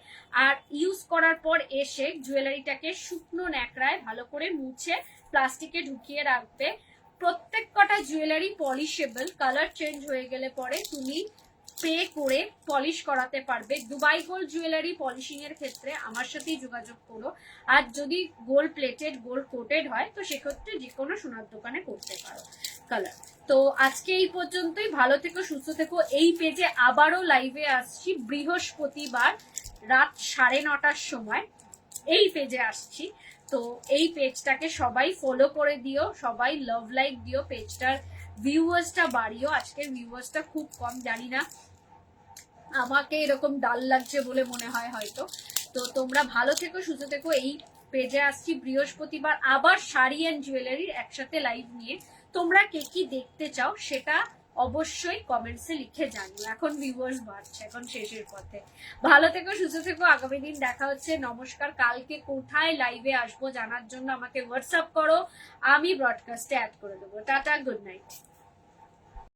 আর ইউজ করার পর এসে জুয়েলারিটাকে শুকনো ন্যাকড়ায় ভালো করে মুছে প্লাস্টিকে ঢুকিয়ে রাখবে। প্রত্যেক কটা জুয়েলারি পলিশেবল, কালার চেঞ্জ হয়ে গেলে পরে তুমি পে করে পলিশ করাতে পারবে। দুবাই গোল্ড জুয়েলারি পলিশিং এর ক্ষেত্রে আমার সাথেই যোগাযোগ করো। আর যদি গোল্ড প্লেটেড, গোল্ড কোটেড হয় তো সেক্ষেত্রে যে কোনো সোনার দোকানে করতে পারো কালার। তো আজকে এই পর্যন্তই, ভালো থেকো, সুস্থ থেকো। এই পেজে আবারও লাইভে আসছি বৃহস্পতিবার রাত 9:30টার সময়, এই পেজে আসছি। তো এই পেজটাকে সবাই ফলো করে দিও, সবাই লাভ লাইক দিও, পেজটার ভিউয়ার্সটা বাড়িও। আজকের ভিউয়ার্সটা খুব কম, জানি না, আমাকে এরকম ডাল লাগছে বলে মনে হয় হয়তো। তো তোমরা ভালো থেকো, সুস্থ থেকো। এই পেজে আসছি বৃহস্পতিবার আবার শাড়ি অ্যান্ড জুয়েলারির একসাথে লাইভ নিয়ে। তোমরা কে কি দেখতে চাও সেটা অবশ্যই কমেন্টসে লিখে জানিও। এখন ভিউয়ার্স বাড়ছে, এখন শেষের পথে। ভালো থেকো, সুস্থ থেকো, আগামী দিন দেখা হচ্ছে। নমস্কার। কালকে কোথায় লাইভে আসবো জানার জন্য আমাকে হোয়াটসঅ্যাপ করো, আমি ব্রডকাস্টে অ্যাড করে দেবো। Tata, good night.